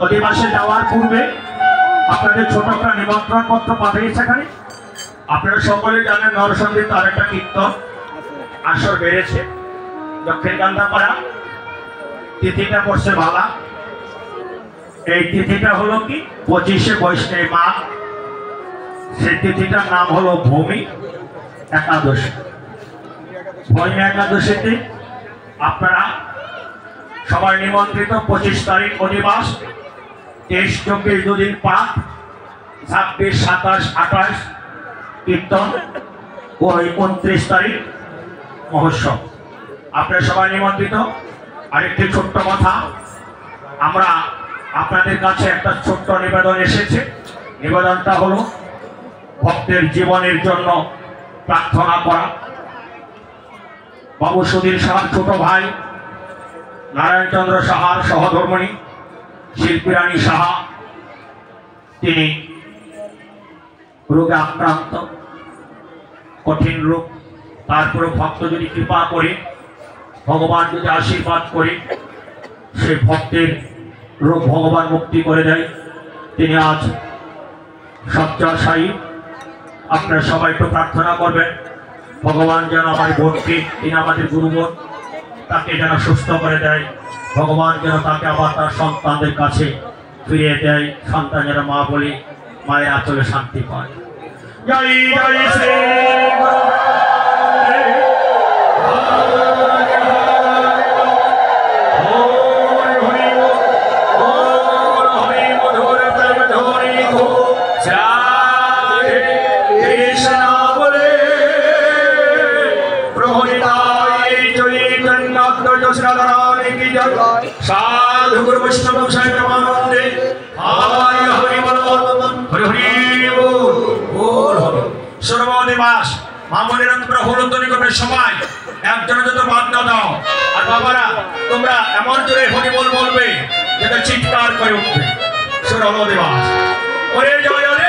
অধিবাসে যাওয়ার পূর্বে আপনাদের ছোট একটা নিমন্ত্রণ পত্র পাবে সেখানে। আপনারা সকলে জানেন নরসন্দীপ তার একটা কীর্তন আসর বেড়েছে দক্ষিণ কান্দাপাড়া, তিথিটা পড়ছে বালা। এই তিথিটা হলো কি 25শে বৈষ্ণব মাঘ। সেই তিথিটার নাম হলো ভূমি একাদশী। ভূমি একাদশীতে আপনারা সবাই নিমন্ত্রিত। 25 তারিখ অধিবাস, 23-24 দুদিন পাঠ, 26, 27, 28 কীর্তন, ওই 29 তারিখ মহোৎসব। আপনারা সবাই নিমন্ত্রিত। আরেকটি ছোট্ট কথা, আমরা আপনাদের কাছে একটা ছোট্ট নিবেদন এসেছে। নিবেদনটা হলো ভক্তের জীবনের জন্য প্রার্থনা করা। বাবু সুধীর সাহার ছোট ভাই নারায়ণচন্দ্র সাহার সহধর্মিণী শিল্পী রানী সাহা, তিনি রোগে আক্রান্ত, কঠিন রোগ। তারপরে ভক্ত যদি কৃপা করে, ভগবান যদি আশীর্বাদ করে, সেই ভক্তের রোগ ভগবান মুক্তি করে দেয়। তিনি আজ শয্যাশায়ী। আপনারা সবাই একটু প্রার্থনা করবেন ভগবান যেন আমার বোনকে, তিনি আমাদের গুরুবোন, তাকে যেন সুস্থ করে দেয়। ভগবান যেন তাকে আবার তার সন্তানদের কাছে ফিরিয়ে দেয়। সন্তান যেন মা বলে মায়ের আঁচলে শান্তি পায়। জয় জয় শ্রী साधु गुरु वैष्णव साई प्रमानंदे आय हरि बोल हरि हरि बोल हरि सर्वदे मास मामूलेर তোমরা হলুদনি করবে সবাই, একজনের যত বাদ না দাও। আর বাবারা তোমরা এমন জোরে হরি বল বলবে যেটা চিৎকার করে উঠবে। सर्वदे मास ওরে জয় রে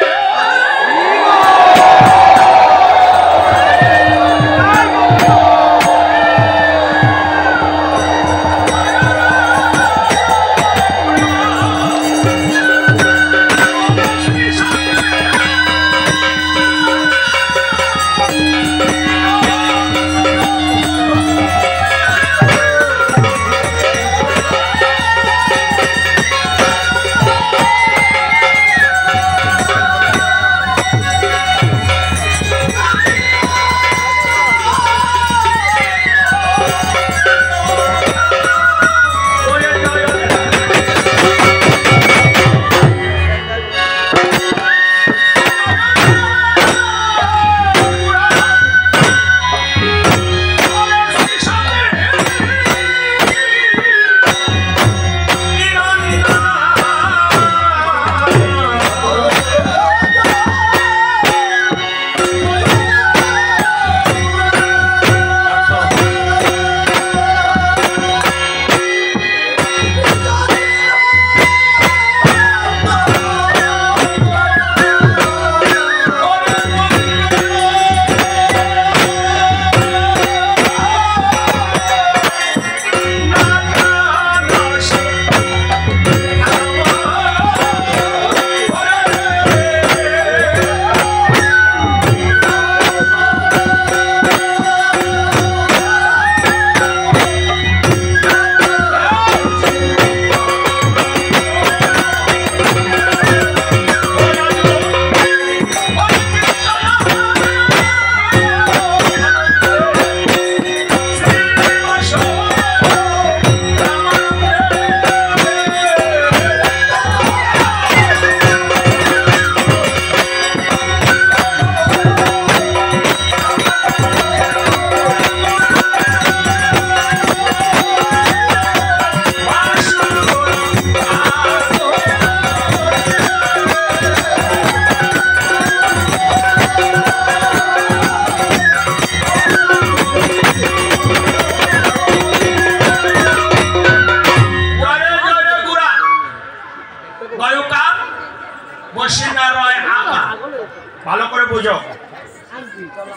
ভালো করে বুঝো।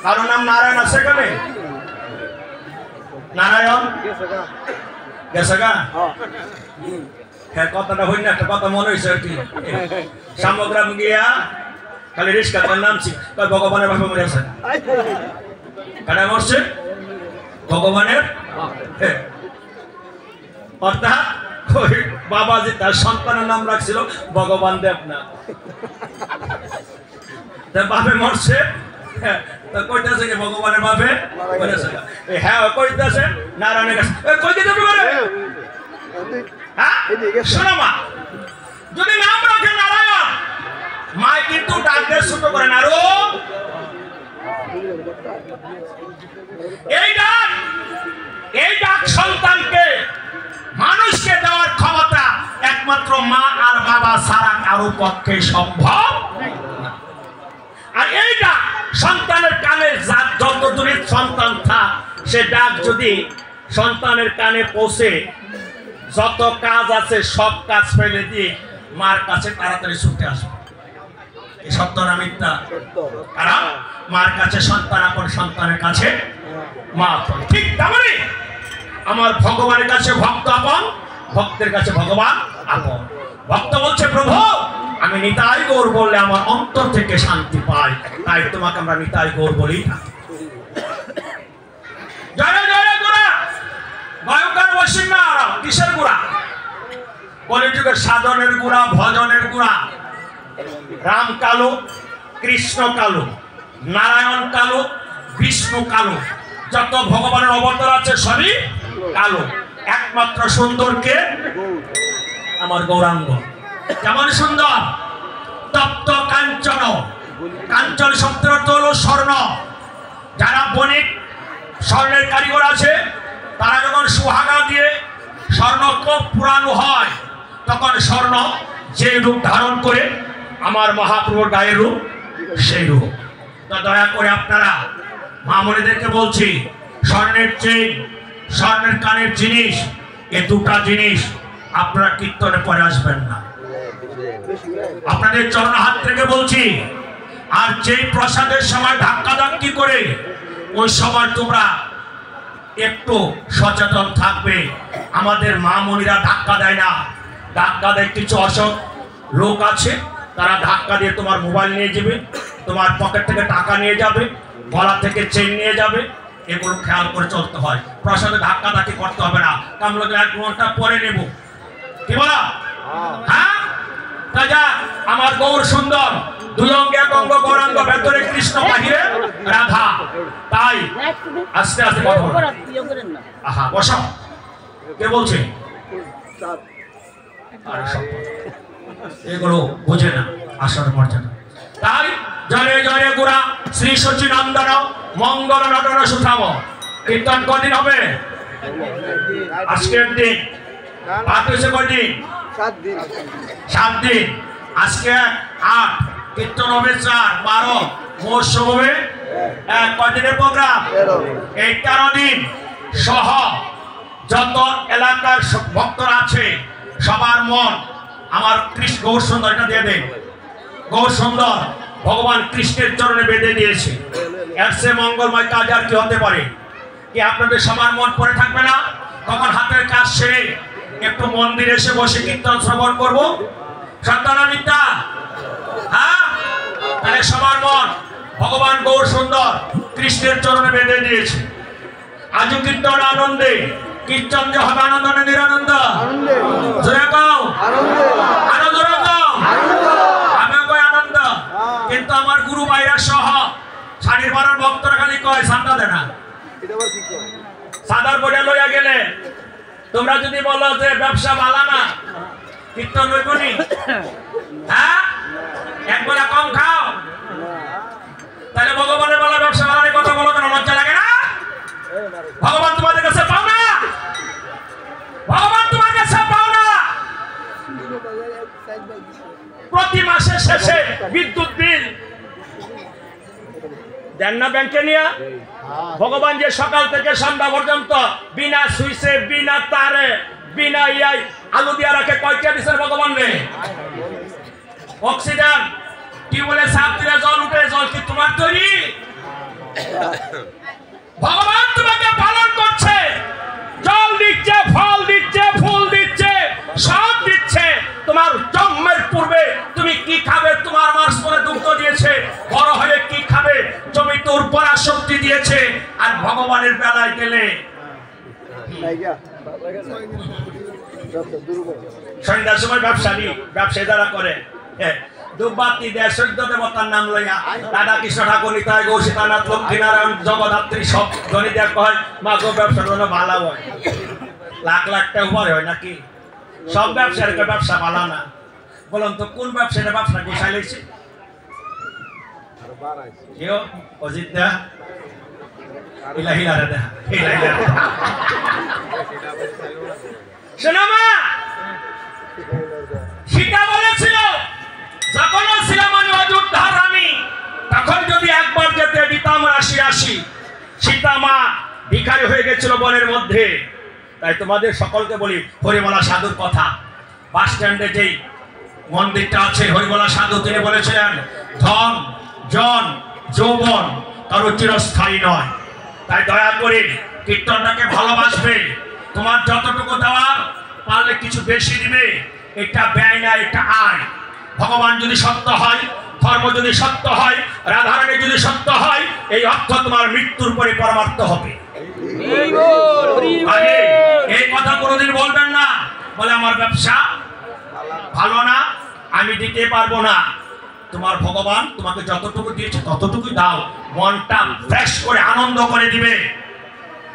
কারো নাম নারায়ণ আছে কেন? নারায়ণ গেছে গা? হ্যাঁ, কথাটা হই না, একটা কথা মনে হয়েছে আর কি। সামগ্রাম গিয়া খালি রিস্কা তার নামছি, ভগবানের ভাবে মরে আছে। কারা মরছে? ভগবানের। অর্থাৎ বাবাজি তার সন্তানের নাম রাখছিল ভগবান দেবনাথ। বাপে মরছে, কইতাছে কি ভগবানের বাপে মরেছে। হ্যাঁ, কইতাছে নারায়ণের কাছে। কই দিতে পারে? হ্যাঁ, শোনো মা, যদি নাম রাখে নারায়ণ, মা কিন্তু ডাকতে ছোট করে না। আরো এই ডাক সন্তানকে ছাড়া কারো পক্ষে সম্ভব। আর এই ডাক সন্তানের কানে যত দূরে সন্তান থাক, সে ডাক যদি সন্তানের কানে পৌঁছে, যত কাজ আছে সব কাজ ফেলে দিয়ে মার কাছে তাড়াতাড়ি ছুটে আসবে। এই সত্য না মিথ্যা? কারণ মার কাছে সন্তান আপন, সন্তানের কাছে মা আপন। ঠিক তেমনি আমার ভগবানের কাছে ভক্ত আপন, ভক্তের কাছে ভগবান আপন। ভক্ত বলছে, প্রভু আমি নিতাই গৌর বললে আমার অন্তর থেকে শান্তি পাই, তাই তোমাকে আমরা নিতাই গৌর বলি না। জয় জয় গুড়া, ভয়ঙ্কর বসিনা কিসের গুড়া? কলিযুগের সাধনের গুড়া, ভজনের গুড়া। রাম কালো, কৃষ্ণ কালো, নারায়ণ কালো, বিষ্ণু কালো, যত ভগবানের অবতার আছে সবই কালো। একমাত্র সুন্দরকে আমার গৌরাঙ্গ। কেমন সুন্দর! তপ্ত কাঞ্চন, কাঞ্চন শব্দের অর্থ হলো স্বর্ণ। যারা বণিক স্বর্ণের কারিগর আছে, তারা যখন সুহাগা দিয়ে স্বর্ণ কোপ পুরানো হয়, তখন স্বর্ণ যে রূপ ধারণ করে আমার মহাপ্রভুর গায়ের রূপ সেই রূপ। তো দয়া করে আপনারা মামনিদেরকে বলছি, স্বর্ণের চেইন, স্বর্ণের কানের জিনিস, এ দুটা জিনিস আপনারা কীর্তনে পরে আসবেন না। আপনাদের চরণ হাত থেকে বলছি। আর যেই প্রসাদের সময় ধাক্কা ধাক্কি করে, ওই সময় তোমরা একটু সচেতন থাকবে। আমাদের মা মনিরা ধাক্কা দেয় না, ধাক্কা দেয় কিছু অসৎ লোক আছে, তারা ধাক্কা দিয়ে তোমার মোবাইল নিয়ে যাবে, তোমার পকেট থেকে টাকা নিয়ে যাবে, গলা থেকে চেন নিয়ে যাবে। এগুলো খেয়াল করে চলতে হয়। প্রসাদে ধাক্কা ধাক্কি করতে হবে না। কামলা 1 ঘন্টা পরে নেব, কি বলা? হ্যাঁ, তাজা আমার গৌর সুন্দর, দুই অঙ্গে এক অঙ্গ গৌরাঙ্গ, ভেতরে কৃষ্ণ বাহিরে রাধা। তাই আস্তে আস্তে কথা বলো। আহা, বসো। কে বলছে? এগুলো বোঝে না আসল মর্যাদা। তাই জয় জয় গুড়া শ্রী সচিনন্দন মঙ্গল নটন সুঠাম। কীর্তন কদিন হবে? আজকের দিন পাঠ হয়েছে কয়দিন? 7 দিন। আজকে 8, কীর্তন হবে 4, 12, মহোৎসব হবে 1। কয়দিনের প্রোগ্রাম? এই 13 দিন সহ যত এলাকার ভক্তরা আছে সবার মন আমার কৃষ্ণ গৌর সুন্দর, এটা দিয়ে দেন। গৌর সুন্দর ভগবান কৃষ্ণের চরণে বেঁধে দিয়েছে। এর চেয়ে মঙ্গলময় কাজ আর কি হতে পারে? কি আপনাদের সবার মন পড়ে থাকবে না? কখন হাতের কাজ সেরে একটু মন্দিরে এসে বসে কীর্তন শ্রবণ করবো? সন্তানা মিথ্যা? হ্যাঁ, তাহলে সবার মন ভগবান গৌর সুন্দর কৃষ্ণের চরণে বেঁধে দিয়েছে। আজও কীর্তন আনন্দে, কীর্তন যে হবে আনন্দ না নিরানন্দ? জোরে কও, আরো জোরে কও। আমিও কই আনন্দ, কিন্তু আমার গুরু ভাইরা সহ শাড়ির বাড়ার ভক্তরা খালি কয় চাঁদা দেয় না। সাদার বইটা লইয়া গেলে তোমরা যদি বলো যে ব্যবসা ভালো না, কীর্তন হইবনি? হ্যাঁ, একবেলা কম খাও, তাহলে ভগবানের বলা ব্যবসা ভালো কথা বলো কেন? লজ্জা লাগে না? ভগবান তোমাদের কাছে পাও না? ভগবান তোমার কাছে পাও না? প্রতি মাসের শেষে বিদ্যুৎ বিল দেন না ব্যাংকে নিয়ে? ভগবান যে সকাল থেকে সন্ধ্যা পর্যন্ত বিনা সুইচে, বিনা তারে, বিনা ইয়াই আলু দিয়া রাখে, কয়টা দিচ্ছেন ভগবান রে? অক্সিজেন টিউবওয়েলে সাপ দিলে জল উঠে, জল কি তোমার তৈরি? ভগবান তোমাকে পালন করছে, জল দিচ্ছে, ফল দিচ্ছে, ফুল দিচ্ছে, সব দিচ্ছে। তোমার জন্মের পূর্বে তুমি কি খাবে? তোমার মাস পরে দুগ্ধ দিয়েছে, বড় হয়ে কি খাবে? জমিতে উর্বরা শক্তি দিয়েছে। আর ভগবানের বেলায় গেলে সন্ধ্যার সময় ব্যবসায়ী যারা করে দুবাতি দেয় সৈন্য দেবতার নাম লইয়া রাধা কৃষ্ণ ঠাকুর নিতাই গৌর সীতানাথ লক্ষ্মীনারায়ণ জগদ্ধাত্রী সব ধনী দেখ কয় মা গো ব্যবসার জন্য ভালো হয়, লাখ লাখ টাকা উপরে হয় নাকি? সব ব্যবসার ব্যবসা ভালো না। বলুন তো কোন ব্যবসায়ী ব্যবসা গোসাই লেগেছে? কেউ অজিত দা ইলাহিলা দা শোনো মা, সীতা বলেছিল রাশি রাশি। সীতা মা ভিখারি হয়ে গেছিল বনের মধ্যে। তাই তোমাদের সকলকে বলি হরিবলা সাধুর কথা। বাস স্ট্যান্ডে যেই মন্দিরটা আছে হরিবলা সাধু তিনি বলেছিলেন ধন জন যৌবন কারো চিরস্থায়ী নয়। তাই দয়া করে কীর্তনটাকে ভালোবাসবে। তোমার যতটুকু দেওয়ার পারলে কিছু বেশি দিবে। এটা ব্যয় না, এটা আয়। ভগবান যদি সত্য হয়, ধর্ম যদি সত্য হয়, রাধারানী যদি সত্য হয়, এই অর্থ তোমার মৃত্যুর পরে পরমার্থ হবে। আগে এই কথা কোনোদিন বলবেন না বলে আমার ব্যবসা ভালো না, আমি দিতে পারবো না। তোমার ভগবান তোমাকে যতটুকু দিয়েছে ততটুকু দাও। মনটা ফ্রেশ করে আনন্দ করে দিবে,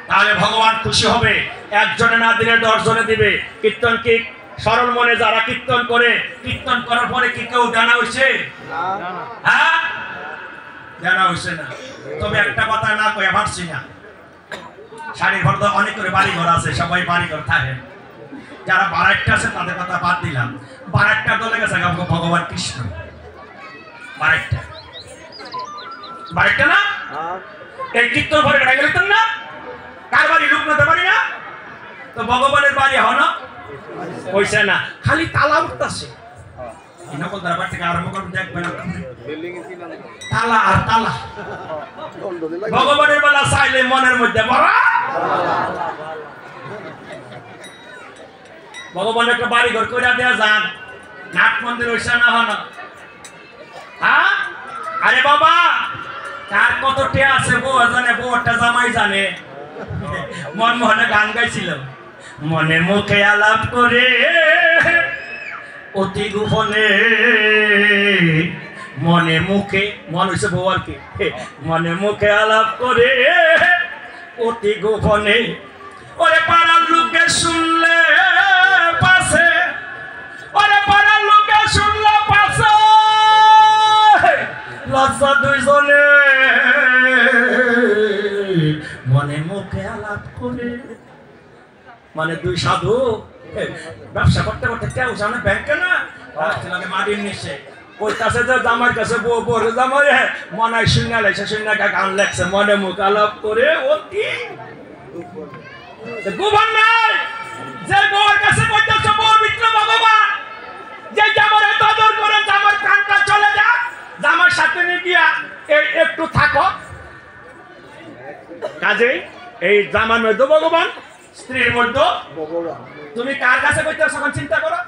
তাহলে ভগবান খুশি হবে। একজনে না দিলে 10 জনে দিবে। কীর্তন কি সরল মনে যারা কীর্তন করে, কীর্তন করার পরে কি কেউ জানা হয়েছে? হ্যাঁ, জানা হয়েছে না। তবে একটা কথা না কয়ে পারছি না, শাড়ির ঘর তো অনেক করে বাড়ি ঘর আছে, সবাই বাড়ি ঘর থাকে। যারা বারাইটটা আছে তাদের কথা বাদ দিলাম। বারাইটটা দলে গেছে ভগবান কৃষ্ণ। বারাইটটা বারাইটটা না, এই কীর্তন ঘরে বেড়া গেলেন না, কার বাড়ি লোক নিতে পারি না, তো ভগবানের বাড়ি হয় না, হইছে না। খালি তালা উঠতেছে। নকল দরবার থেকে আরম্ভ করতে দেখবেন তালা আর তালা। ভগবানের বেলা চাইলে মনের মধ্যে ভরা। ভগবানের একটা বাড়ি ঘর করে দেওয়া যান, নাট মন্দির হইছে না হন। হ্যাঁ, আরে বাবা কার কত টে আছে বউ জানে, বউটা জামাই জানে। মনমোহনে গান গাইছিল, মনে মুখে আলাপ করে অতি গোপনে, মনে মুখে, মন হইছে বউ আর কি, মনে মুখে আলাপ করে অতি গোপনে। ওরে পাড়ার লোকে শুনলে পাশে, ওরে পাড়ার লোকে শুনলে পাশে, লজ্জা দুইজনে মনে মুখে আলাপ করে। মানে দুই সাধু ব্যবসা করতে করতে কেউ জানে ব্যাংকে না মাটির নিচে কইতাছে যে জামার কাছে বউ বড় জামাই মনে শুনে লাগছে, শুনে গান লেখছে মনে মুখ আলাপ করে অতি গোপন নাই। যে বউর কাছে কইতাছে বউর ভিতরে ভগবান, যে জামার এত আদর করে জামার কানটা চলে যা, জামার সাথে নিয়ে গিয়া একটু থাকো। কাজে এই জামার মধ্যে ভগবান, স্ত্রীর মধ্যে ভগবান। তুমি কার কাছে কইতেছ এখন চিন্তা করো,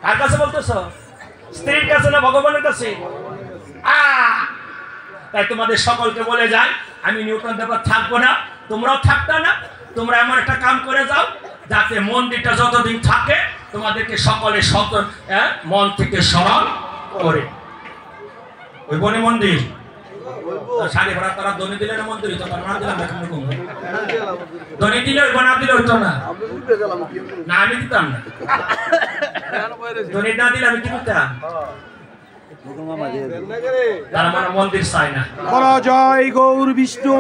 কার কাছে বলতেছ? স্ত্রীর কাছে না ভগবানের কাছে? তাই তোমাদের সকলকে বলে যাই, আমি নিউটন দেবতা থাকবো না, তোমরাও থাকতা না। তোমরা এমন একটা কাম করে যাও যাতে মন্দিরটা যতদিন থাকে তোমাদেরকে সকলে মন থেকে স্মরণ করে। ওই বনে মন্দির সাড়ে ভাড়া তারা দনি দিলে না মন্দির হইতো, না দিলাম দনি দিলে ওই না দিলে হইতো না, না আমি দিতাম না। দনি না দিলে আমি কি করতাম? তারা মানে মন্দির চাই না। বলা জয় গৌর বিষ্ণু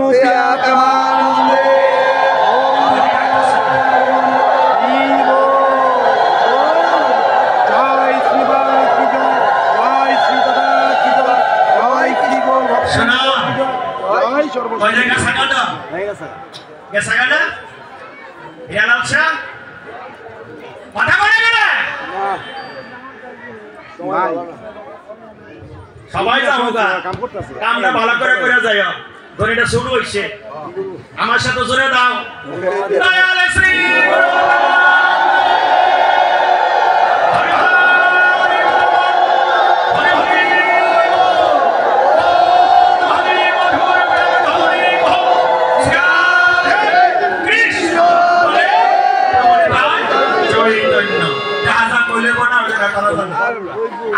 সবাই কামটা ভালো করে করে যায়। ধনীটা শুরু হয়েছে, আমার সাথে জোরে দাও দয়াল শ্রী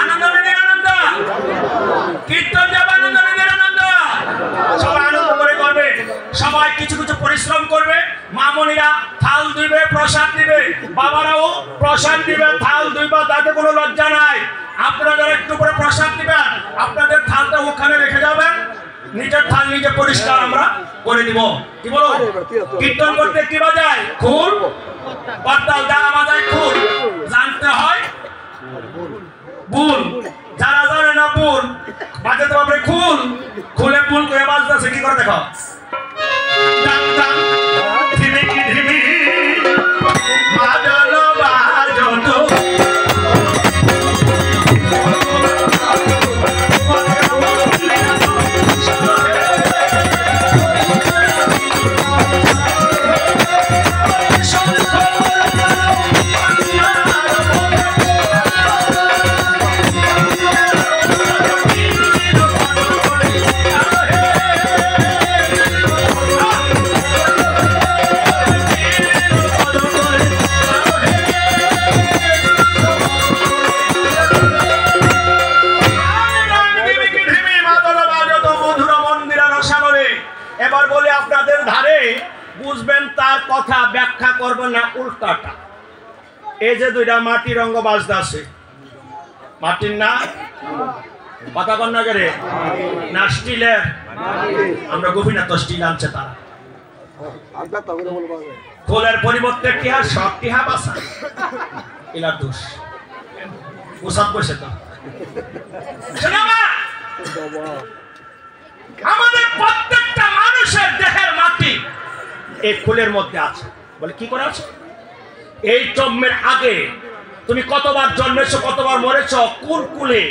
আনন্দ আনন্দ কীর্তন আনন্দ আনন্দ সবাই আনন্দ করে করবে। সবাই কিছু কিছু পরিশ্রম করবে। মামনিরা থাল দিবে, প্রসাদ দিবে, বাবারাও প্রসাদ দিবে, থাল দিবে, তাতে কোনো লজ্জা নাই। আপনারা একটু করে প্রসাদ দিবেন, আপনাদের থালটা ওখানে রেখে যাবেন, নিজের থাল নিজে পরিষ্কার আমরা করে দিব। কি বলো? কীর্তন করতে কি বাজায়? খুল, করতাল যারা বাজায় খুল, জানতে হয় বুল, যারা জানে না বুল বাজাতে পারবে খুল, খুলে বুল না উল্টাটা? এই যে দুইটা মাটির রঙ্গ বাজতে আছে, মাটির না কথা কন্যা করে না স্টিলের? আমরা গোপীনাথ স্টিল আনছে তারা। খোলের পরিবর্তে টিহা সব টিহা বাসা, এলার দোষ ওসব বসে তো। আমাদের প্রত্যেকটা মানুষের দেহের মাটি এই খোলের মধ্যে আছে। বলে কি করে আছে? এই জন্মের আগে তুমি কতবার জন্মেছো, কতবার মরেছ, কোন কুলে,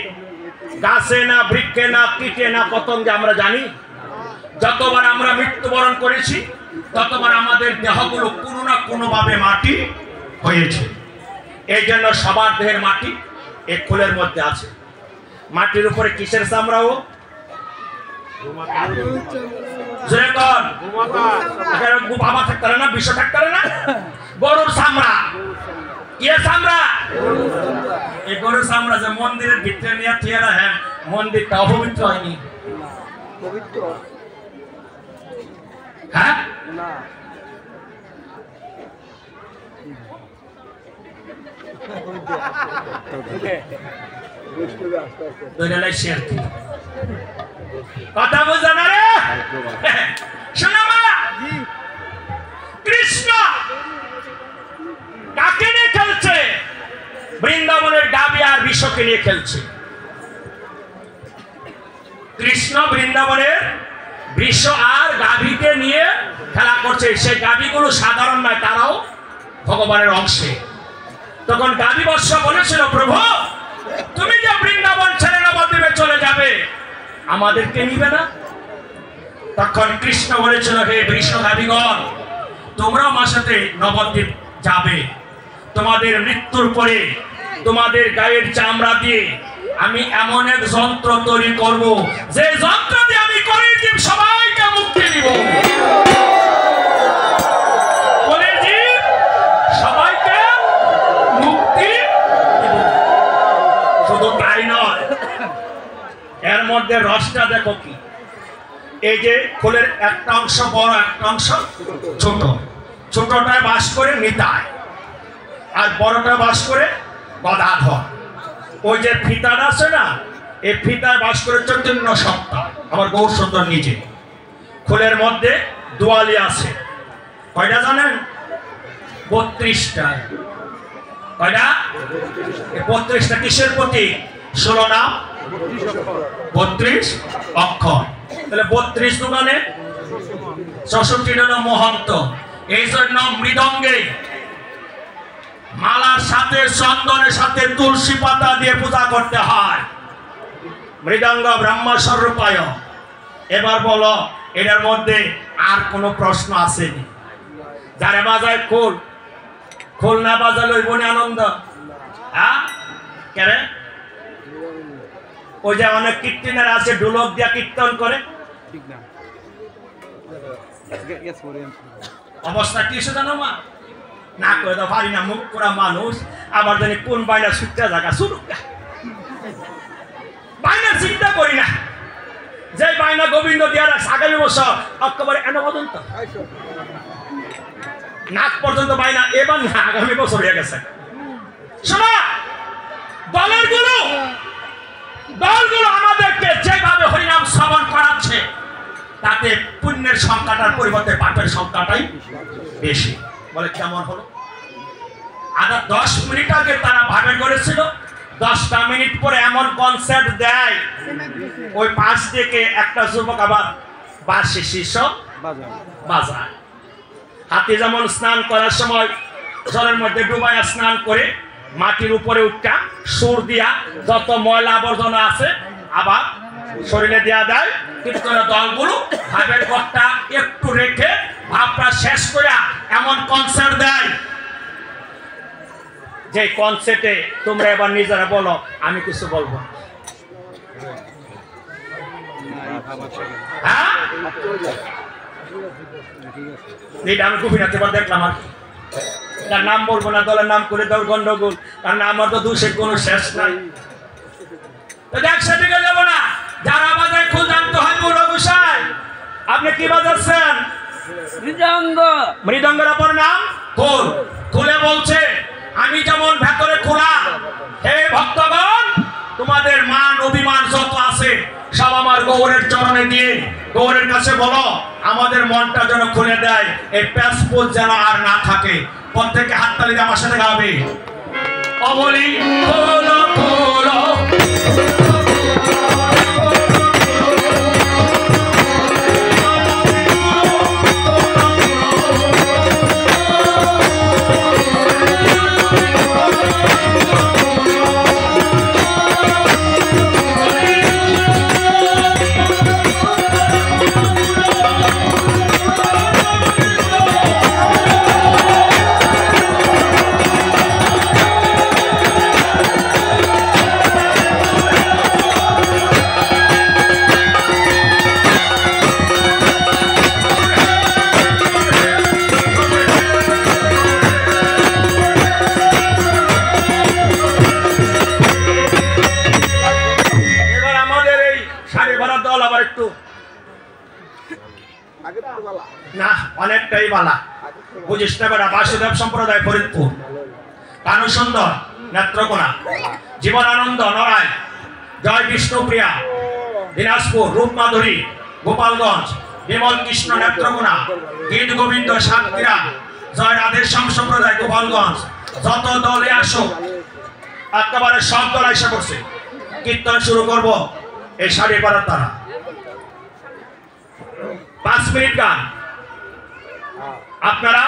গাছে না বৃক্ষে না কীটে না পতঙ্গে আমরা জানি। যতবার আমরা মৃত্যুবরণ করেছি ততবার আমাদের দেহগুলো কোনো না কোনো ভাবে মাটি হয়েছে। এই জন্য সবার দেহের মাটি এই খোলের মধ্যে আছে। মাটির উপরে কিসের চামড়াও? বাবা থাকতে না, বিশ্ব থাকতে না, গরুর চামড়া। ইয়ে চামড়া, এই গরুর চামড়া যে মন্দিরের ভিতরে নিয়ে থিয়ারা, হ্যাঁ মন্দিরটা অপবিত্র হয়নি? হ্যাঁ কথা বুঝা না রে? শোনা মা, কৃষ্ণ কাকে নিয়ে খেলছে? বৃন্দাবনের গাবি আর বিশ্বকে নিয়ে খেলছে। কৃষ্ণ বৃন্দাবনের বৃষ আর গাভীকে নিয়ে খেলা করছে। সেই গাভীগুলো সাধারণ নয়, তারাও ভগবানের অংশে। তখন গাভী বৎস বলেছিল, প্রভু তুমি যে বৃন্দাবন ছেড়ে নবদ্বীপে চলে যাবে, আমাদেরকে নিবে না? তখন কৃষ্ণ বলেছিল, হে বৃষ গাভীগণ, তোমরা আমার সাথে নবদ্বীপ যাবে। তোমাদের মৃত্যুর পরে তোমাদের গায়ের চামড়া দিয়ে আমি এমন এক যন্ত্র তৈরি করব, যে যন্ত্র দিয়ে আমি কলির সবাইকে মুক্তি দিব। কলির সবাইকে মুক্তি দিব। শুধু তাই নয়, এর মধ্যে রসটা দেখো কি, এই যে খোলের একটা অংশ বড়, একটা অংশ ছোট। ছোটটায় বাস করে নিতাই, আর বড়টা বাস করে গদাধর। ওই যে ফিতাটা আছে না, এই ফিতায় বাস করে চৈতন্য সত্তা, আমার গৌর সুন্দর নিজে। খোলের মধ্যে দুয়ালি আছে, কয়টা জানেন? 32টা। কয়টা? 32টা কিসের প্রতীক? 16 নাম 32 অক্ষর। তাহলে 32 দোকানে 64 হলো মহন্ত। এই জন্য মৃদঙ্গে মালার সাথে চন্দনের সাথে তুলসী পাতা দিয়ে পূজা করতে হয়। মৃদঙ্গ ব্রহ্ম স্বরূপায়। এবার বলো, এটার মধ্যে আর কোনো প্রশ্ন আসেনি? যারা বাজায় খোল, খোল না বাজালে ওই বনে আনন্দ? হ্যাঁ কেন? ওই যে অনেক কীর্তনের আছে, ঢোলক দিয়া কীর্তন করে, অবস্থা কি এসে জানো মা? না করে তো পারি না, মুখ করা মানুষ। আবার জানি কোন বাইনা সুটটা জায়গা শুরু, বাইনার চিন্তা করি না। যে বাইনা গোবিন্দ দিয়া রাখছে, আগামী বছর একেবারে এনে পর্যন্ত নাক পর্যন্ত বাইনা, এবার না আগামী বছর হয়ে গেছে। শোনা, দলগুলো আমাদেরকে যেভাবে হরিনাম শ্রবণ করাচ্ছে, তাতে পুণ্যের সংখ্যাটার পরিবর্তে পাপের সংখ্যাটাই বেশি। বলে কেমন হলো? আধা 10 মিনিট আগে তারা ভাবে করেছিল, 10টা মিনিট পরে এমন কনসার্ট দেয়, ওই পাশ থেকে একটা যুবক আবার বাঁশি শীর্ষ বাজায়। হাতি যেমন স্নান করার সময় জলের মধ্যে ডুবাইয়া স্নান করে মাটির উপরে উঠা সুর দিয়া যত ময়লা আবর্জনা আছে আবার শরীরে দেয়া দেয়। কীর্তনের দলগুলো ভাবের কথা একটু রেখে ভাবটা শেষ করে এমন কনসার্ট দেয়, যে কনসার্টে তোমরা এবার নিজেরা বলো, আমি কিছু বলবো। হ্যাঁ, এটা আমি গোপীনাথ এবার দেখলাম। আর তার নাম বলবো না, দলের নাম করে দেওয়ার গন্ডগোল, কারণ আমার তো দোষের কোনো শেষ নাই। একসাথে যাবো না। যারা বাজায় খোল জানতে হয়, আপনি কি বাজাচ্ছেন? মৃদঙ্গ। মৃদঙ্গের অপর নাম খোল। খুলে বলছে আমি যেমন ভেতরে খোলা, হে ভক্তগণ তোমাদের মান অভিমান যত আছে সব আমার গৌরের চরণে দিয়ে গৌরের কাছে বলো আমাদের মনটা যেন খুলে দেয়, এই প্যাসপোর্ট যেন আর না থাকে। প্রত্যেকে হাততালি দিয়ে আমার সাথে গাবে, অবলি খোলো খোলো। না অনেকটাই বালা বুঝিস না বেটা। বাসুদেব সম্প্রদায় ফরিদপুর, কানু সুন্দর নেত্রকোনা, জীবনানন্দ নড়াই, জয় বিষ্ণুপ্রিয়া দিনাজপুর, রূপমাধুরী গোপালগঞ্জ, বিমল কৃষ্ণ নেত্রকোনা, গীত গোবিন্দ সাতক্ষীরা, জয় রাধেশ্যাম সম্প্রদায় গোপালগঞ্জ। যত দলে আসো একেবারে সব দল এসে করছে। কীর্তন শুরু করব এই 12:30 তারা 5 মিনিট গান। আপনারা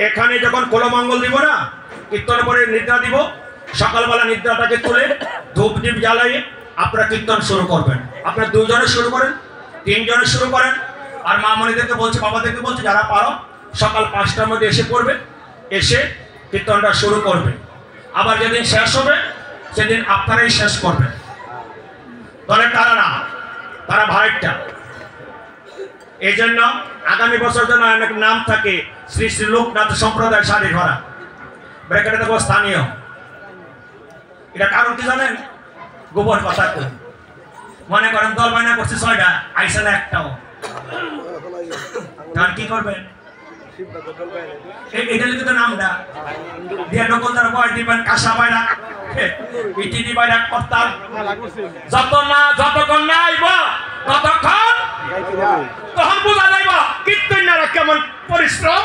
এখানে যখন কোলমঙ্গল দিব না, কীর্তন পরে নিদ্রা দিব, সকালবেলা নিদ্রাটাকে তুলে ধূপ দীপ জ্বালিয়ে আপনারা কীর্তন শুরু করবেন। আপনারা 2 জনে শুরু করেন, 3 জনে শুরু করেন। আর মা মনিদেরকে বলছে, বাবাদেরকে বলছে যারা পারো সকাল 5টার মধ্যে এসে পড়বে, এসে কীর্তনটা শুরু করবে। আবার যেদিন শেষ হবে সেদিন আপনারাই শেষ করবেন। দলের তারা না, তারা ভাইটা। এই জন্য আগামী বছর যেন অনেক নাম থাকে, শ্রী শ্রী লোকনাথ সম্প্রদায় শাড়ি ভরা ব্র্যাকেটে দেবো স্থানীয়। এটা কারণ কি জানেন? গোবর কথা কই। মনে করেন দল বায়না করছে 6টা, আইসে না একটাও, তার কি করবেন? এটা লিখে তো নামটা দিয়ে নকলদার বয় দিবেন, কাঁসা বাইরা ইটিডি বাইরা করতাম। যতক্ষণ না আইব ততক্ষণ তখন বোঝা যাইব কীর্তনারা কেমন পরিশ্রম।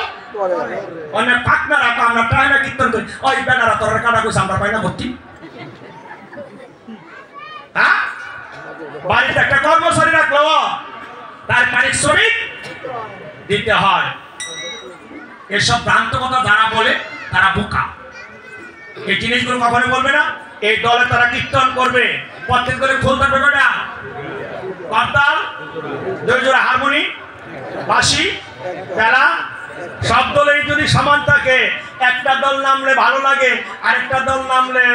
অনেক পাকনা রাখা আমরা প্রায় না কীর্তন করি। ওই বেনারা তোর কাটা কইছে আমরা পাই না ভর্তি। হ্যাঁ, বাড়িতে একটা কর্মচারী রাখলো তার পারিশ্রমিক দিতে হয়। এসব ভ্রান্ত কথা যারা বলে তারা বোকা। এই জিনিসগুলো কখনো বলবে না। এই দলে তারা কীর্তন করবে, প্রত্যেক দলে খোল থাকবে কয়টা? করতাল, 2 জোড়া হারমোনি, বাঁশি, বেলা। সব দলেই যদি সমান থাকে, একটা দল নামলে ভালো লাগে, আরেকটা দল নামলে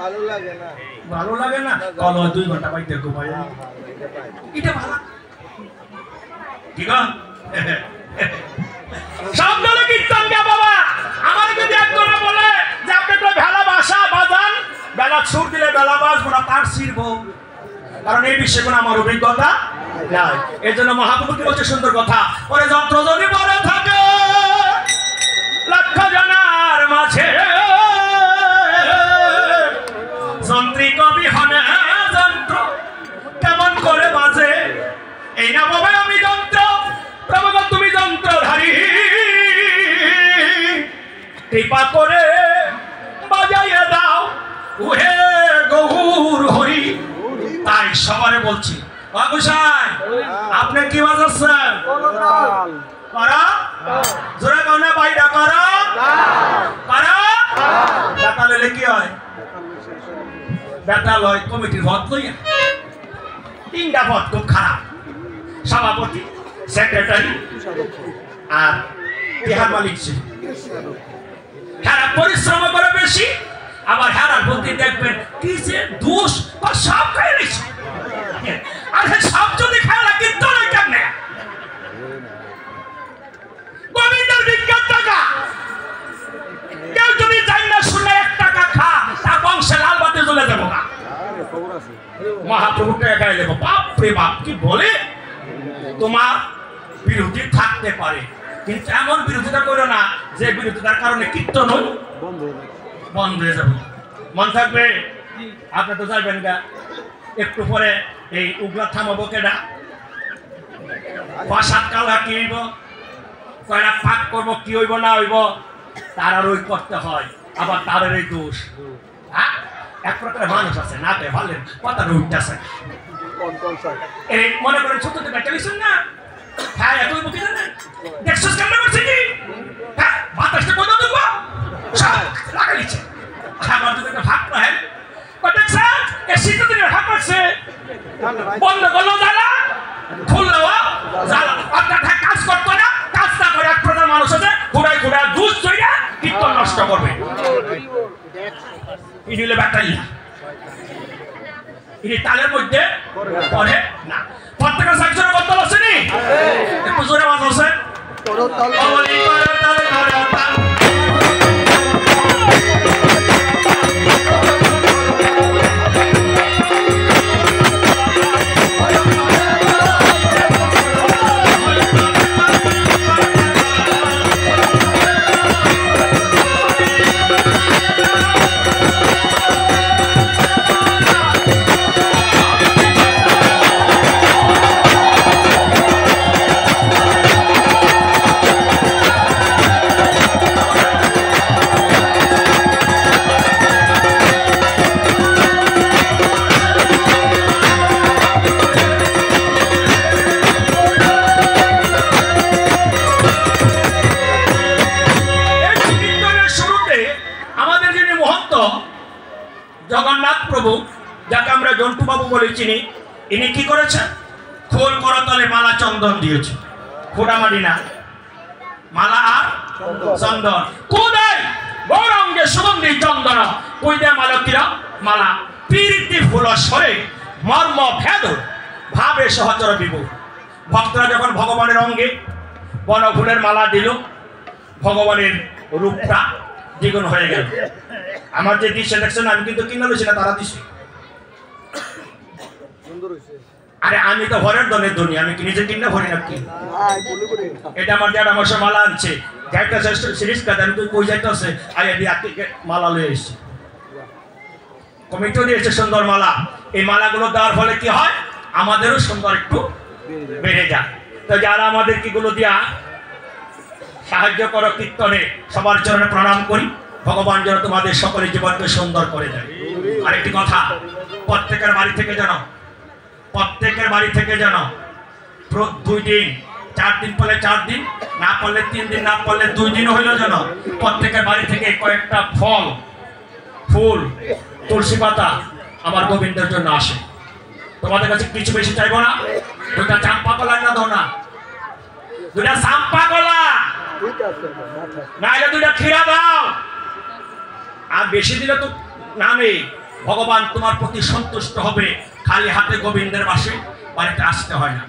ভালো লাগে না। ভালো লাগে না, কল 2 ঘন্টা পাইতে ঘুমাই, এটা ভালো ঠিক আছে। সব দলে কীর্তন গে বাবা। আমার যদি একজনে বলে যে আপনি তো ভেলা বাসা বাজান, বেলা ছুট দিলে বেলা বাজবো না, তার ছিড়বো। কারণ এই বিষয়ে কোনো আমার অভিজ্ঞতা নাই। এই জন্য মহাপ্রভু কি বলছে সুন্দর কথা, ওরে যন্ত্র যদি বড় থাকে লক্ষ জনার মাঝে, যন্ত্রী কবি হনে যন্ত্র কেমন করে বাজে। এই না বাবা আমি যন্ত্র, প্রভু তুমি যন্ত্রধারী, কৃপা করে বাজাইয়ে দাও উহে গৌর হরি। তাই সবারে বলছি, বাবুসাই আপনি কি বাজাচ্ছেন? কারা জোরে কাউনা বাইরা কারা কারা বেতাল এলে কি হয়? বেতাল হয় কমিটির ভোট লইয়া। 3টা ভোট খুব খারাপ, সভাপতি, সেক্রেটারি আর বিহার মালিক ছিল। হেরা পরিশ্রম করে বেশি, আবার হেরার প্রতি দেখবেন কি যে দোষ বা সব খাই নিচ্ছে। আর সব যদি খায় কিন্তু কেমনে গোবিন্দের বিজ্ঞান টাকা কেউ যদি চাই না শুনে 1 টাকা খা, তার বংশে লাল বাতি জ্বলে দেবো না। মহাপ্রভু টাকা খাই দেবো। বাপরে বাপ কি বলে। তোমার বিরোধী থাকতে পারে, কিন্তু এমন বিরোধিতা করো না যে বিরোধিতার কারণে কীর্তন বন্ধ হয়ে যাবে। মন থাকবে? আপনি তো যাবেন গা, একটু পরে এই উগলা থামাবো কেনা, 5-7 কালা কি হইব, কয়টা পাক করবো কি হইব না হইব, তার আর ওই করতে হয়, আবার তাদের এই দোষ। হ্যাঁ, এক প্রকারের মানুষ আছে না তে ভালেন কথা উঠতেছে। এই মনে করেন ছোট থেকে টেলিভিশন না, হ্যাঁ এত বুঝি জানেন দেখছস কেমন করছে কি, হ্যাঁ বাতাসটা কত দেবো লাগা দিচ্ছে, আমার যদি একটা ভাগ না হয় দেখছেন এই শীত দিনে ভাগ করছে, বন্ধ করলো জ্বালা, খুললো জ্বালা, আপনার কাজ করতো না, কাজ না করে এক প্রকার মানুষ আছে ঘুরাই ঘুরাই দুধ চইরা কীর্তন নষ্ট করবে। ইনিলে ব্যাটারি ইনি তালের মধ্যে পড়ে না। প্রত্যেকের সাক্ষর করতে পারছে নি, একটু জোরে আওয়াজ আছে। জগন্নাথ প্রভু, যাকে আমরা জন্টু বাবু বলে চিনি, ইনি কি করেছেন? খোল করতলে মালা চন্দন দিয়েছে, খোড়ামারি না, মালা আর চন্দন। কোদাই গৌরঙ্গে সুগন্ধি চন্দন, কইদে মালতীরা মালা, প্রীতি ফুল স্বরে মর্ম ভেদ ভাবে সহচর বিভু। ভক্তরা যখন ভগবানের অঙ্গে বনফুলের মালা দিল, ভগবানের রূপটা দ্বিগুণ হয়ে গেল। আমার যে দৃশ্য দেখছেন, আমি কিন্তু কিনা লইছি না, তারা দিছি। আরে আমি তো ঘরের দলের ধনী, আমি কি নিজে কিনা ভরি না কি? এটা আমার জ্যাঠা মশাই মালা আনছে, যাইটা সিরিজ কাজ, আমি তো কই যাইতেছে আগে দিয়ে আজকে মালা লয়ে এসেছি। কমিটিও দিয়েছে সুন্দর মালা। এই মালাগুলো দেওয়ার ফলে কি হয়? আমাদেরও সুন্দর একটু বেড়ে যায়। তো যারা আমাদের কিগুলো দিয়া সাহায্য করো কীর্তনে, সবার চরণে প্রণাম করি। ভগবান যেন তোমাদের সকলের জীবনকে সুন্দর করে দেয়। আরেকটি কথা, প্রত্যেকের বাড়ি থেকে যেন 2 দিন 4 দিন পরে 4 দিন, না পড়লে 3 দিন, না পড়লে 2 দিন হইল যেন প্রত্যেকের বাড়ি থেকে কয়েকটা ফল, ফুল, তুলসী পাতা আমার গোবিন্দের জন্য আসে। তোমাদের কাছে কিছু বেশি চাইবো না, 2টা চাম্পা কলা না দাও না, 2টা চাম্পা কলা, না হলে 2টা ক্ষীরা দাও। আর বেশি দিলে তো না নেই, ভগবান তোমার প্রতি সন্তুষ্ট হবে। খালি হাতে গোবিন্দের বাসে বাড়িতে আসতে হয় না,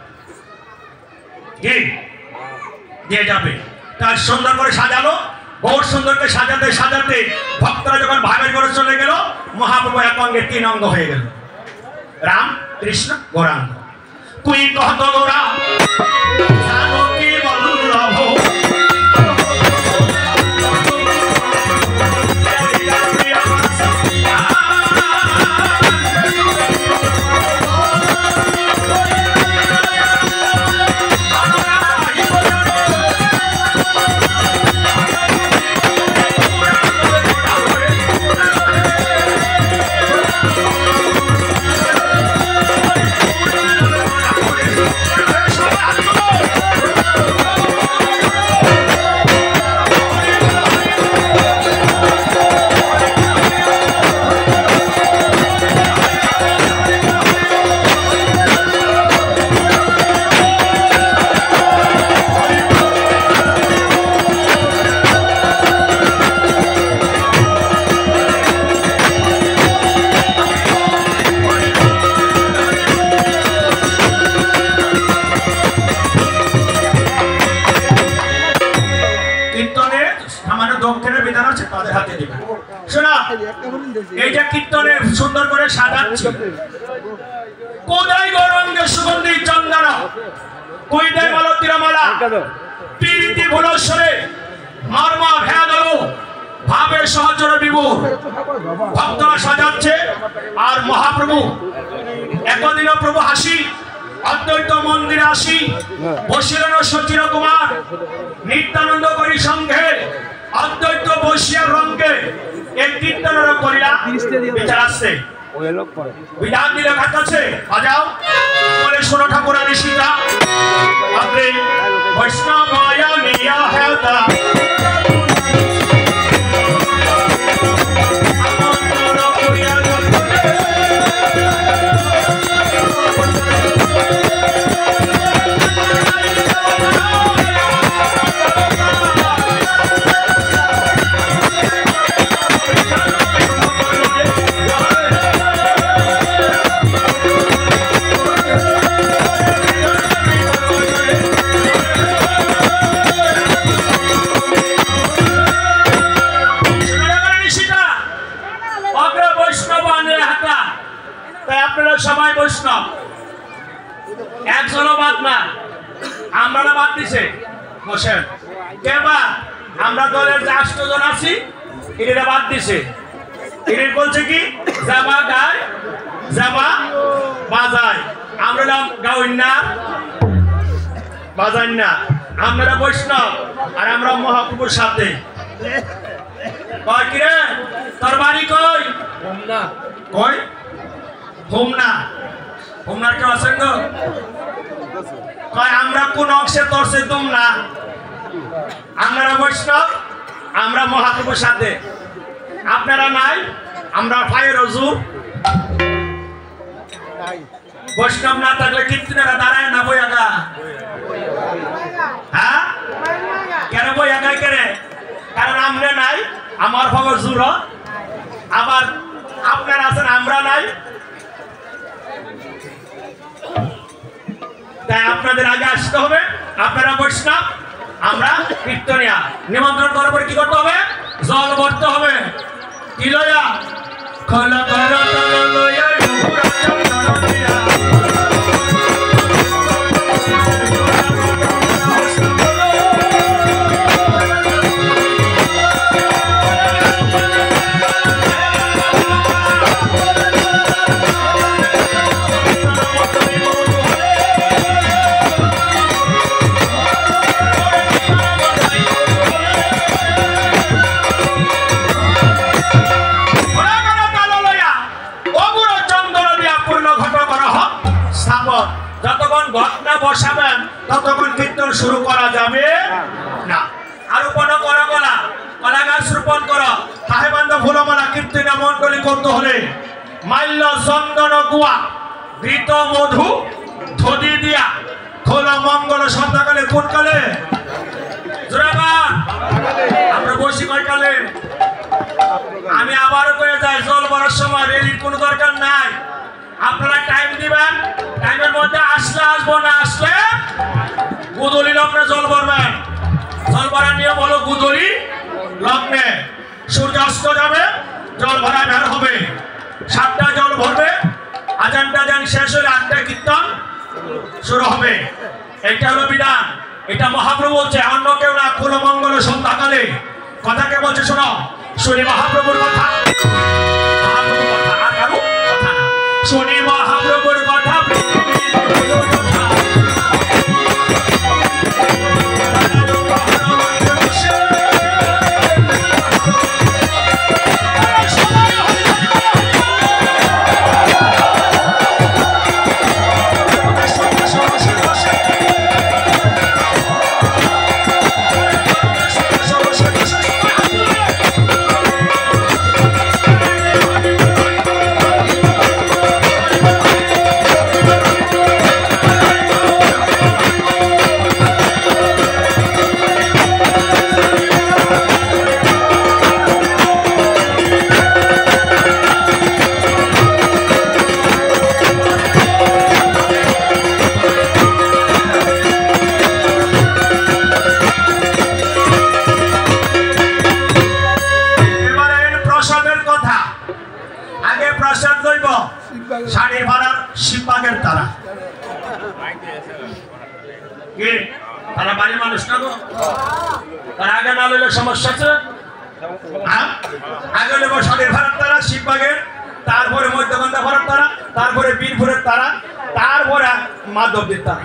দিয়ে যাবে। তার সুন্দর করে সাজালো, বহু সুন্দরকে সাজাতে সাজাতে ভক্তরা যখন ভাগের করে চলে গেল, মহাপ্রভু এক অঙ্গে 3 অঙ্গ হয়ে গেল, রাম কৃষ্ণ গৌরাঙ্গ। কুই কহত গৌরা জানকী বল্লভ, এই যে কীর্তনে সুন্দর করে সাজাচ্ছি, কোদাই গৌরঙ্গে সুগন্ধি চন্দন, কইদে মালতীর মালা, প্রীতি ফুল স্বরে মর্ম ভেদ ভাবে সহচর বিভোর ভক্তরা সাজাচ্ছে আর মহাপ্রভু একদিন প্রভু হাসি অদ্বৈত মন্দিরে আসি বসিলেন সচির কুমার নিত্যানন্দ করি সঙ্গে অদ্বৈত বসিয়ার রঙ্গে এই কীর্তনের করিয়া বিচার আসছে বিধান দিলে কাছে বাজাও বলে শোনো ঠাকুরানী সীতা আপনি বৈষ্ণব নিয়া হেতা সবাই বৈষ্ণব একজনও বাদ না আমরা বাদ দিছে বসেন কেবা আমরা দলের যে 8 জন আছি এরা বাদ দিছে এরা বলছে কি জামা গায় জামা বাজায় আমরা নাম গাওইন না বাজাইন না আমরা বৈষ্ণব আর আমরা মহাপ্রভুর সাথে কয় কি রে তোর বাড়ি কই হোমনা কই হোমনা হোমনার কেউ আছেন গো কয় আমরা কোন অংশে তরছে তুম না আমরা বৈষ্ণব আমরা মহাপ্রভুর সাথে আপনারা নাই আমরা ফায়ের হুজুর বৈষ্ণব না থাকলে কীর্তনেরা দাঁড়ায় না বইয়াগা হ্যাঁ কেন বইয়াগাই কেন কারণ আমরা নাই আমার খবর জুর আবার আপনারা আছেন আমরা নাই তাই আপনাদের আগে আসতে হবে আপনারা বৈষ্ণব আমরা কীর্তনিয়া নিমন্ত্রণ করার পরে কি করতে হবে জল ভরতে হবে কি লয়া খোলা করা লয়া বসাবেন ততক্ষণ কীর্তন শুরু করা যাবে না আর উপন করা গলা কলা গাছ রোপণ করো সাহেবান্ধ ফুলমালা কীর্তনা মন্ডলী করতে হলে মাল্য চন্দন গুয়া ঘৃত মধু ধদি দিয়া খোল মঙ্গল সন্ধ্যাকালে কোন কালে আমরা বসি কয়কালে আমি আবারও করে যাই জল ভরার সময় রেলির কোনো দরকার নাই আপনারা টাইম দিবেন টাইমের মধ্যে আসলে আসবো না আসলে গুদলি লগ্নে জল ভরবেন জল ভরার নিয়ম হলো গুদলি লগ্নে সূর্য অস্ত যাবে জল ভরা বের হবে 7টা জল ভরবে আজানটা যান শেষ হলে 8টায় কীর্তন শুরু হবে এটা হলো বিধান এটা মহাপ্রভু বলছে অন্য কেউ না কোন মঙ্গল সন্ধ্যাকালে কথাকে বলছে শোনো শুনি মহাপ্রভুর কথা আর কারো কথা না শুনি মহাপ্রভুর কথা শাড়ি ভাড়ার শিববাগের তারা তারা বাড়ির মানুষ না গো, তার আগে না লইলে সমস্যা আছে। আগে নেব শনির ভাড়ার তারা, শিববাগের, তারপরে মধ্যগন্ধা ভাড়ার তারা, তারপরে বীরপুরের তারা, তারপরে মাধবদের তারা,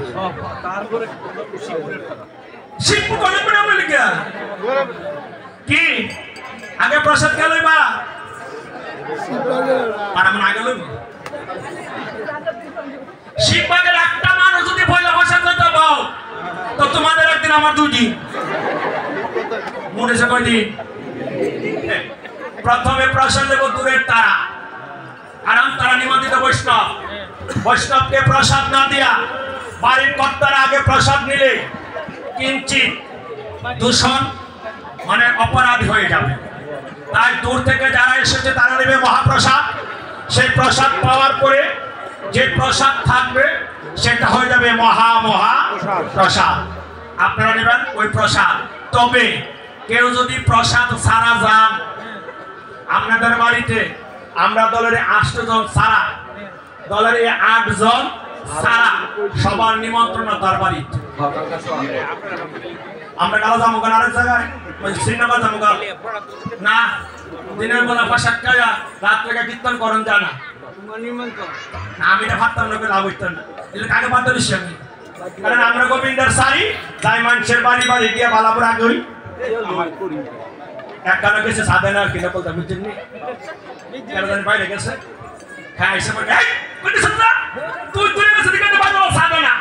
শিবপুর কলেজপুরে আমরা লিখে কি আগে প্রসাদ কে লইবা আর আমরা আগে লইব। শিববাগের একটা মানুষ যদি পয়লা প্রসাদ লইতে পাও তো তোমাদের একদিন আমার 2 দিন মনে সে কয়দিন। প্রথমে প্রসাদ দেব দূরের তারা, আরাম তারা নিমন্ত্রিত বৈষ্ণব, বৈষ্ণবকে প্রসাদ না দিয়া বাড়ির কর্তারা আগে প্রসাদ নিলে কিঞ্চিত দূষণ মানে অপরাধ হয়ে যাবে। তাই দূর থেকে যারা এসেছে তারা নেবে মহাপ্রসাদ। সেই প্রসাদ পাওয়ার পরে যে প্রসাদ থাকবে সেটা হয়ে যাবে মহা প্রসাদ। আপনারা নেবেন ওই প্রসাদ। তবে কেউ যদি প্রসাদ সারা যান, আপনাদের বাড়িতে আমরা দলের 8 জন সারা, দলের 8 জন সারা, সবার নিমন্ত্রণ তার বাড়িতে। আমরা কালো যাবো কেন আরেক জায়গায়, শ্রীনগর যাবো না, দিনের বেলা প্রসাদ খাইয়া রাত থেকে কীর্তন করেন জানা আমি এটা ভাবতাম না, লাভ হইত না। এগুলো কাকে বাধ্য দিচ্ছি আমি, কারণ আমরা গোবিন্দের সারি তাই মানুষের বাড়ি বাড়ি গিয়ে বালাপুর আগে হই এক কারণে গেছে সাধে না কিনা বলতে বুঝছেন বাইরে গেছে। হ্যাঁ এসে তুই তুই গেছে দিকে সাধে না।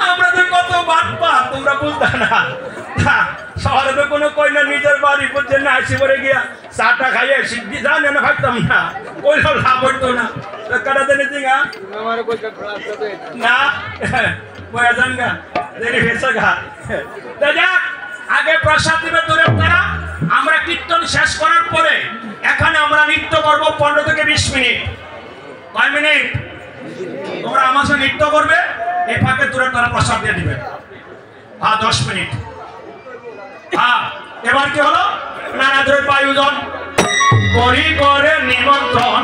আমরা তো কত বাটপা তোমরা বুঝতে না। শহরে তো কোনো কই না, নিজের বাড়ি বুঝছেন না, আসি পরে গিয়া চাটা খাইয়ে সিদ্ধি জানে না ভাবতাম না, ওই সব লাভ হইতো না। কাটা দেনে দিঙা না বয়া জানগা দেরি হয়েছে গা। আগে প্রসাদ দিবে দূরের তারা। আমরা কীর্তন শেষ করার পরে এখানে আমরা নৃত্য করব 15 থেকে 20 মিনিট। কয় মিনিট? তোমরা আমার সাথে নৃত্য করবে, এই ফাঁকে দূরের তারা প্রসাদ দিয়ে দিবে। হ্যাঁ 10 মিনিট। হ্যাঁ এবার কি হলো, নানা দ্রব্য আয়োজন করি করে নিমন্ত্রণ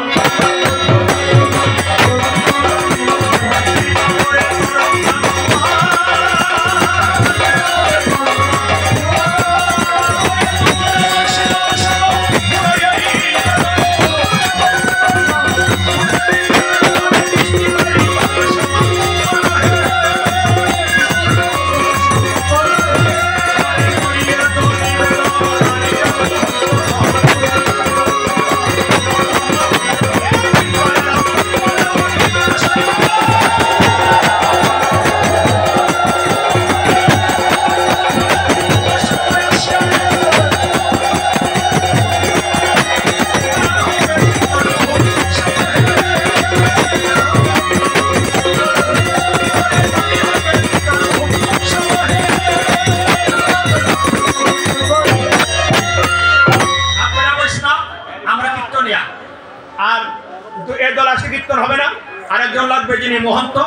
মহন্ত,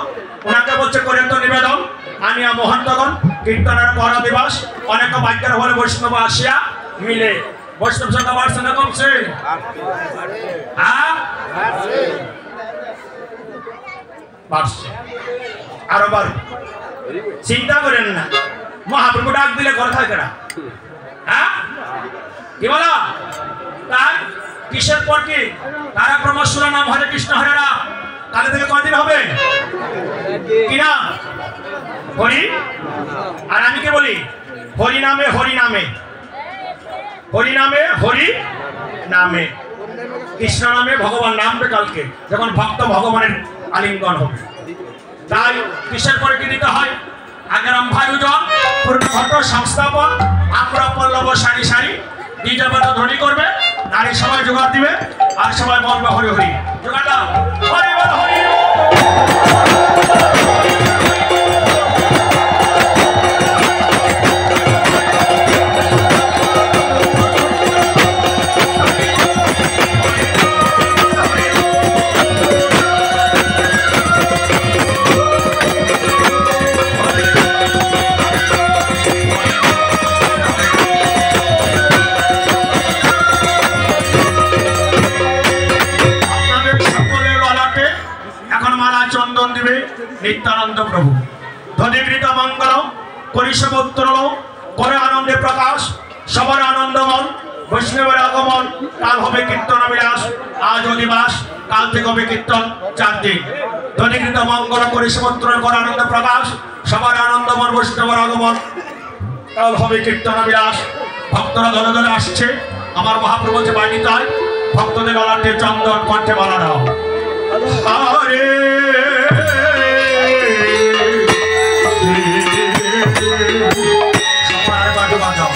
ওনাকে বলছে করে তো নিবেদন আনিয়া মহন্তগণ কীর্তনের করা দিবস অনেক ভাগ্যের হলে বৈষ্ণব আসিয়া মিলে। বৈষ্ণব সংখ্যা বাড়ছে না কমছে? বাড়ছে, আরো বাড়বে। চিন্তা করেন না, মহাপ্রভু ডাক দিলে ঘর থাকে না। হ্যাঁ কি বলো? তার কিসের পর কি তারা ক্রমশ নাম হরে কৃষ্ণ হরে রাম। কালে থেকে কয়দিন হবে কিনা? হরি। আর আমি কে বলি হরি নামে হরি নামে, হরি নামে হরি নামে, কৃষ্ণ নামে ভগবান নামবে কালকে যখন ভক্ত ভগবানের আলিঙ্গন হবে। তাই কিসের পরে কি দিতে হয়? আগে রম্ভায়ুজন পূর্ণঘট সংস্থাপন, আমরা পল্লব সারি সারি ডিজে বাজা ধ্বনি করবে, নারী সবাই জোগাড় দিবে আর সবাই বলবে হরি হরি। জোগাড় দাও, হরি বল হরি। চন্দন দিবে নিত্যানন্দ প্রভু। ধনীকৃত মঙ্গল করিষবোত্তর করে আনন্দে প্রকাশ, সবার আনন্দমন বৈষ্ণবের আগমন। কাল হবে কীর্তন বিলাস, আজ অধিবাস, কাল থেকে হবে কীর্তন 4 দিন। ধনীকৃত মঙ্গল করিষবোত্তর করে আনন্দ প্রকাশ, সবার আনন্দমন বৈষ্ণবের আগমন, কাল হবে কীর্তন বিলাস। ভক্তরা দলে দলে আসছে, আমার মহাপ্রভু যে বাণীতায় ভক্তদের গলাতে চন্দন, কণ্ঠে মালা দাও। হরে সবার বাজু বাজাও।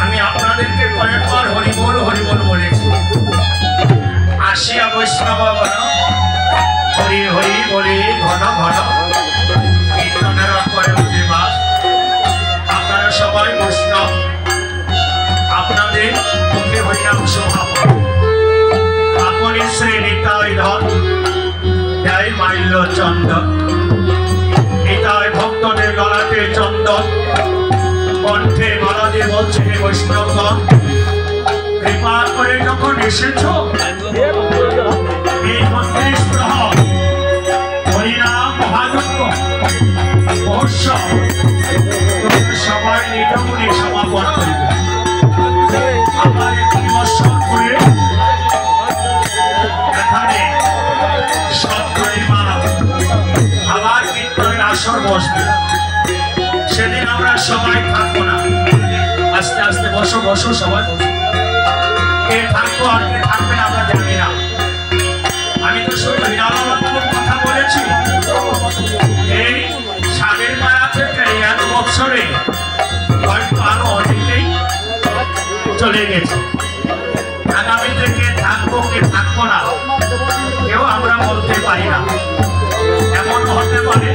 আমি আপনাদেরকে কয়েকবার হরিবোল হরিবোল বলেছি। আসিয়া বৈষ্ণব হরি হরি বলি ঘন ঘন, কীর্তনের করে অধিবাস। আপনারা সবাই বৈষ্ণব, আপনাদের মুখে হরিনাম শোভা পাবে। আপনি শ্রী নিতাই ধন জয় মাল্য চন্দন, নিতাই ভক্তদের গলাতে চন্দন, কণ্ঠে মালা দিয়ে বলছে বৈষ্ণবগণ, কৃপা করে যখন এসেছ এই ৩৫ প্রহর হরিনাম মহাযজ্ঞ মহোৎসব তোমরা সবাই নিরমণে সমাপন করবে। আমার একটি বৎসর করে এখানে সৎপরিমাণ আবার কীর্তনের আসর বসবে। সেদিন আমরা সবাই থাকবো না, আস্তে আস্তে বসো বসো সবাই বসো। কে থাকবো আর কে থাকবে না আমরা জানি না। আমি তো শুধু হীরালালপুর কথা বলেছি। এই স্বামীর মায়া থেকে 1 বছরে হয়তো আরো অনেকেই চলে গেছে। আগামীতে কে থাকবো কে থাকবো না কেউ আমরা বলতে পারি না। এমন হতে পারে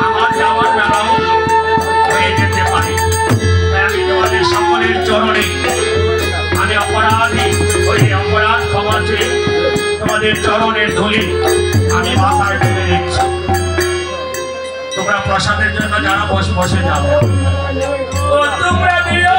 আমার যাওয়ার বেলাও হয়ে যেতে পারে। আমি তোমাদের সকলের চরণে আমি অপরাধী, ওই অপরাধ ক্ষমা চেয়ে তোমাদের চরণের ধুলি আমি মাথায় তুলে দিচ্ছি। তোমরা প্রসাদের জন্য যারা বসে বসে যাবে, তোমরা দিও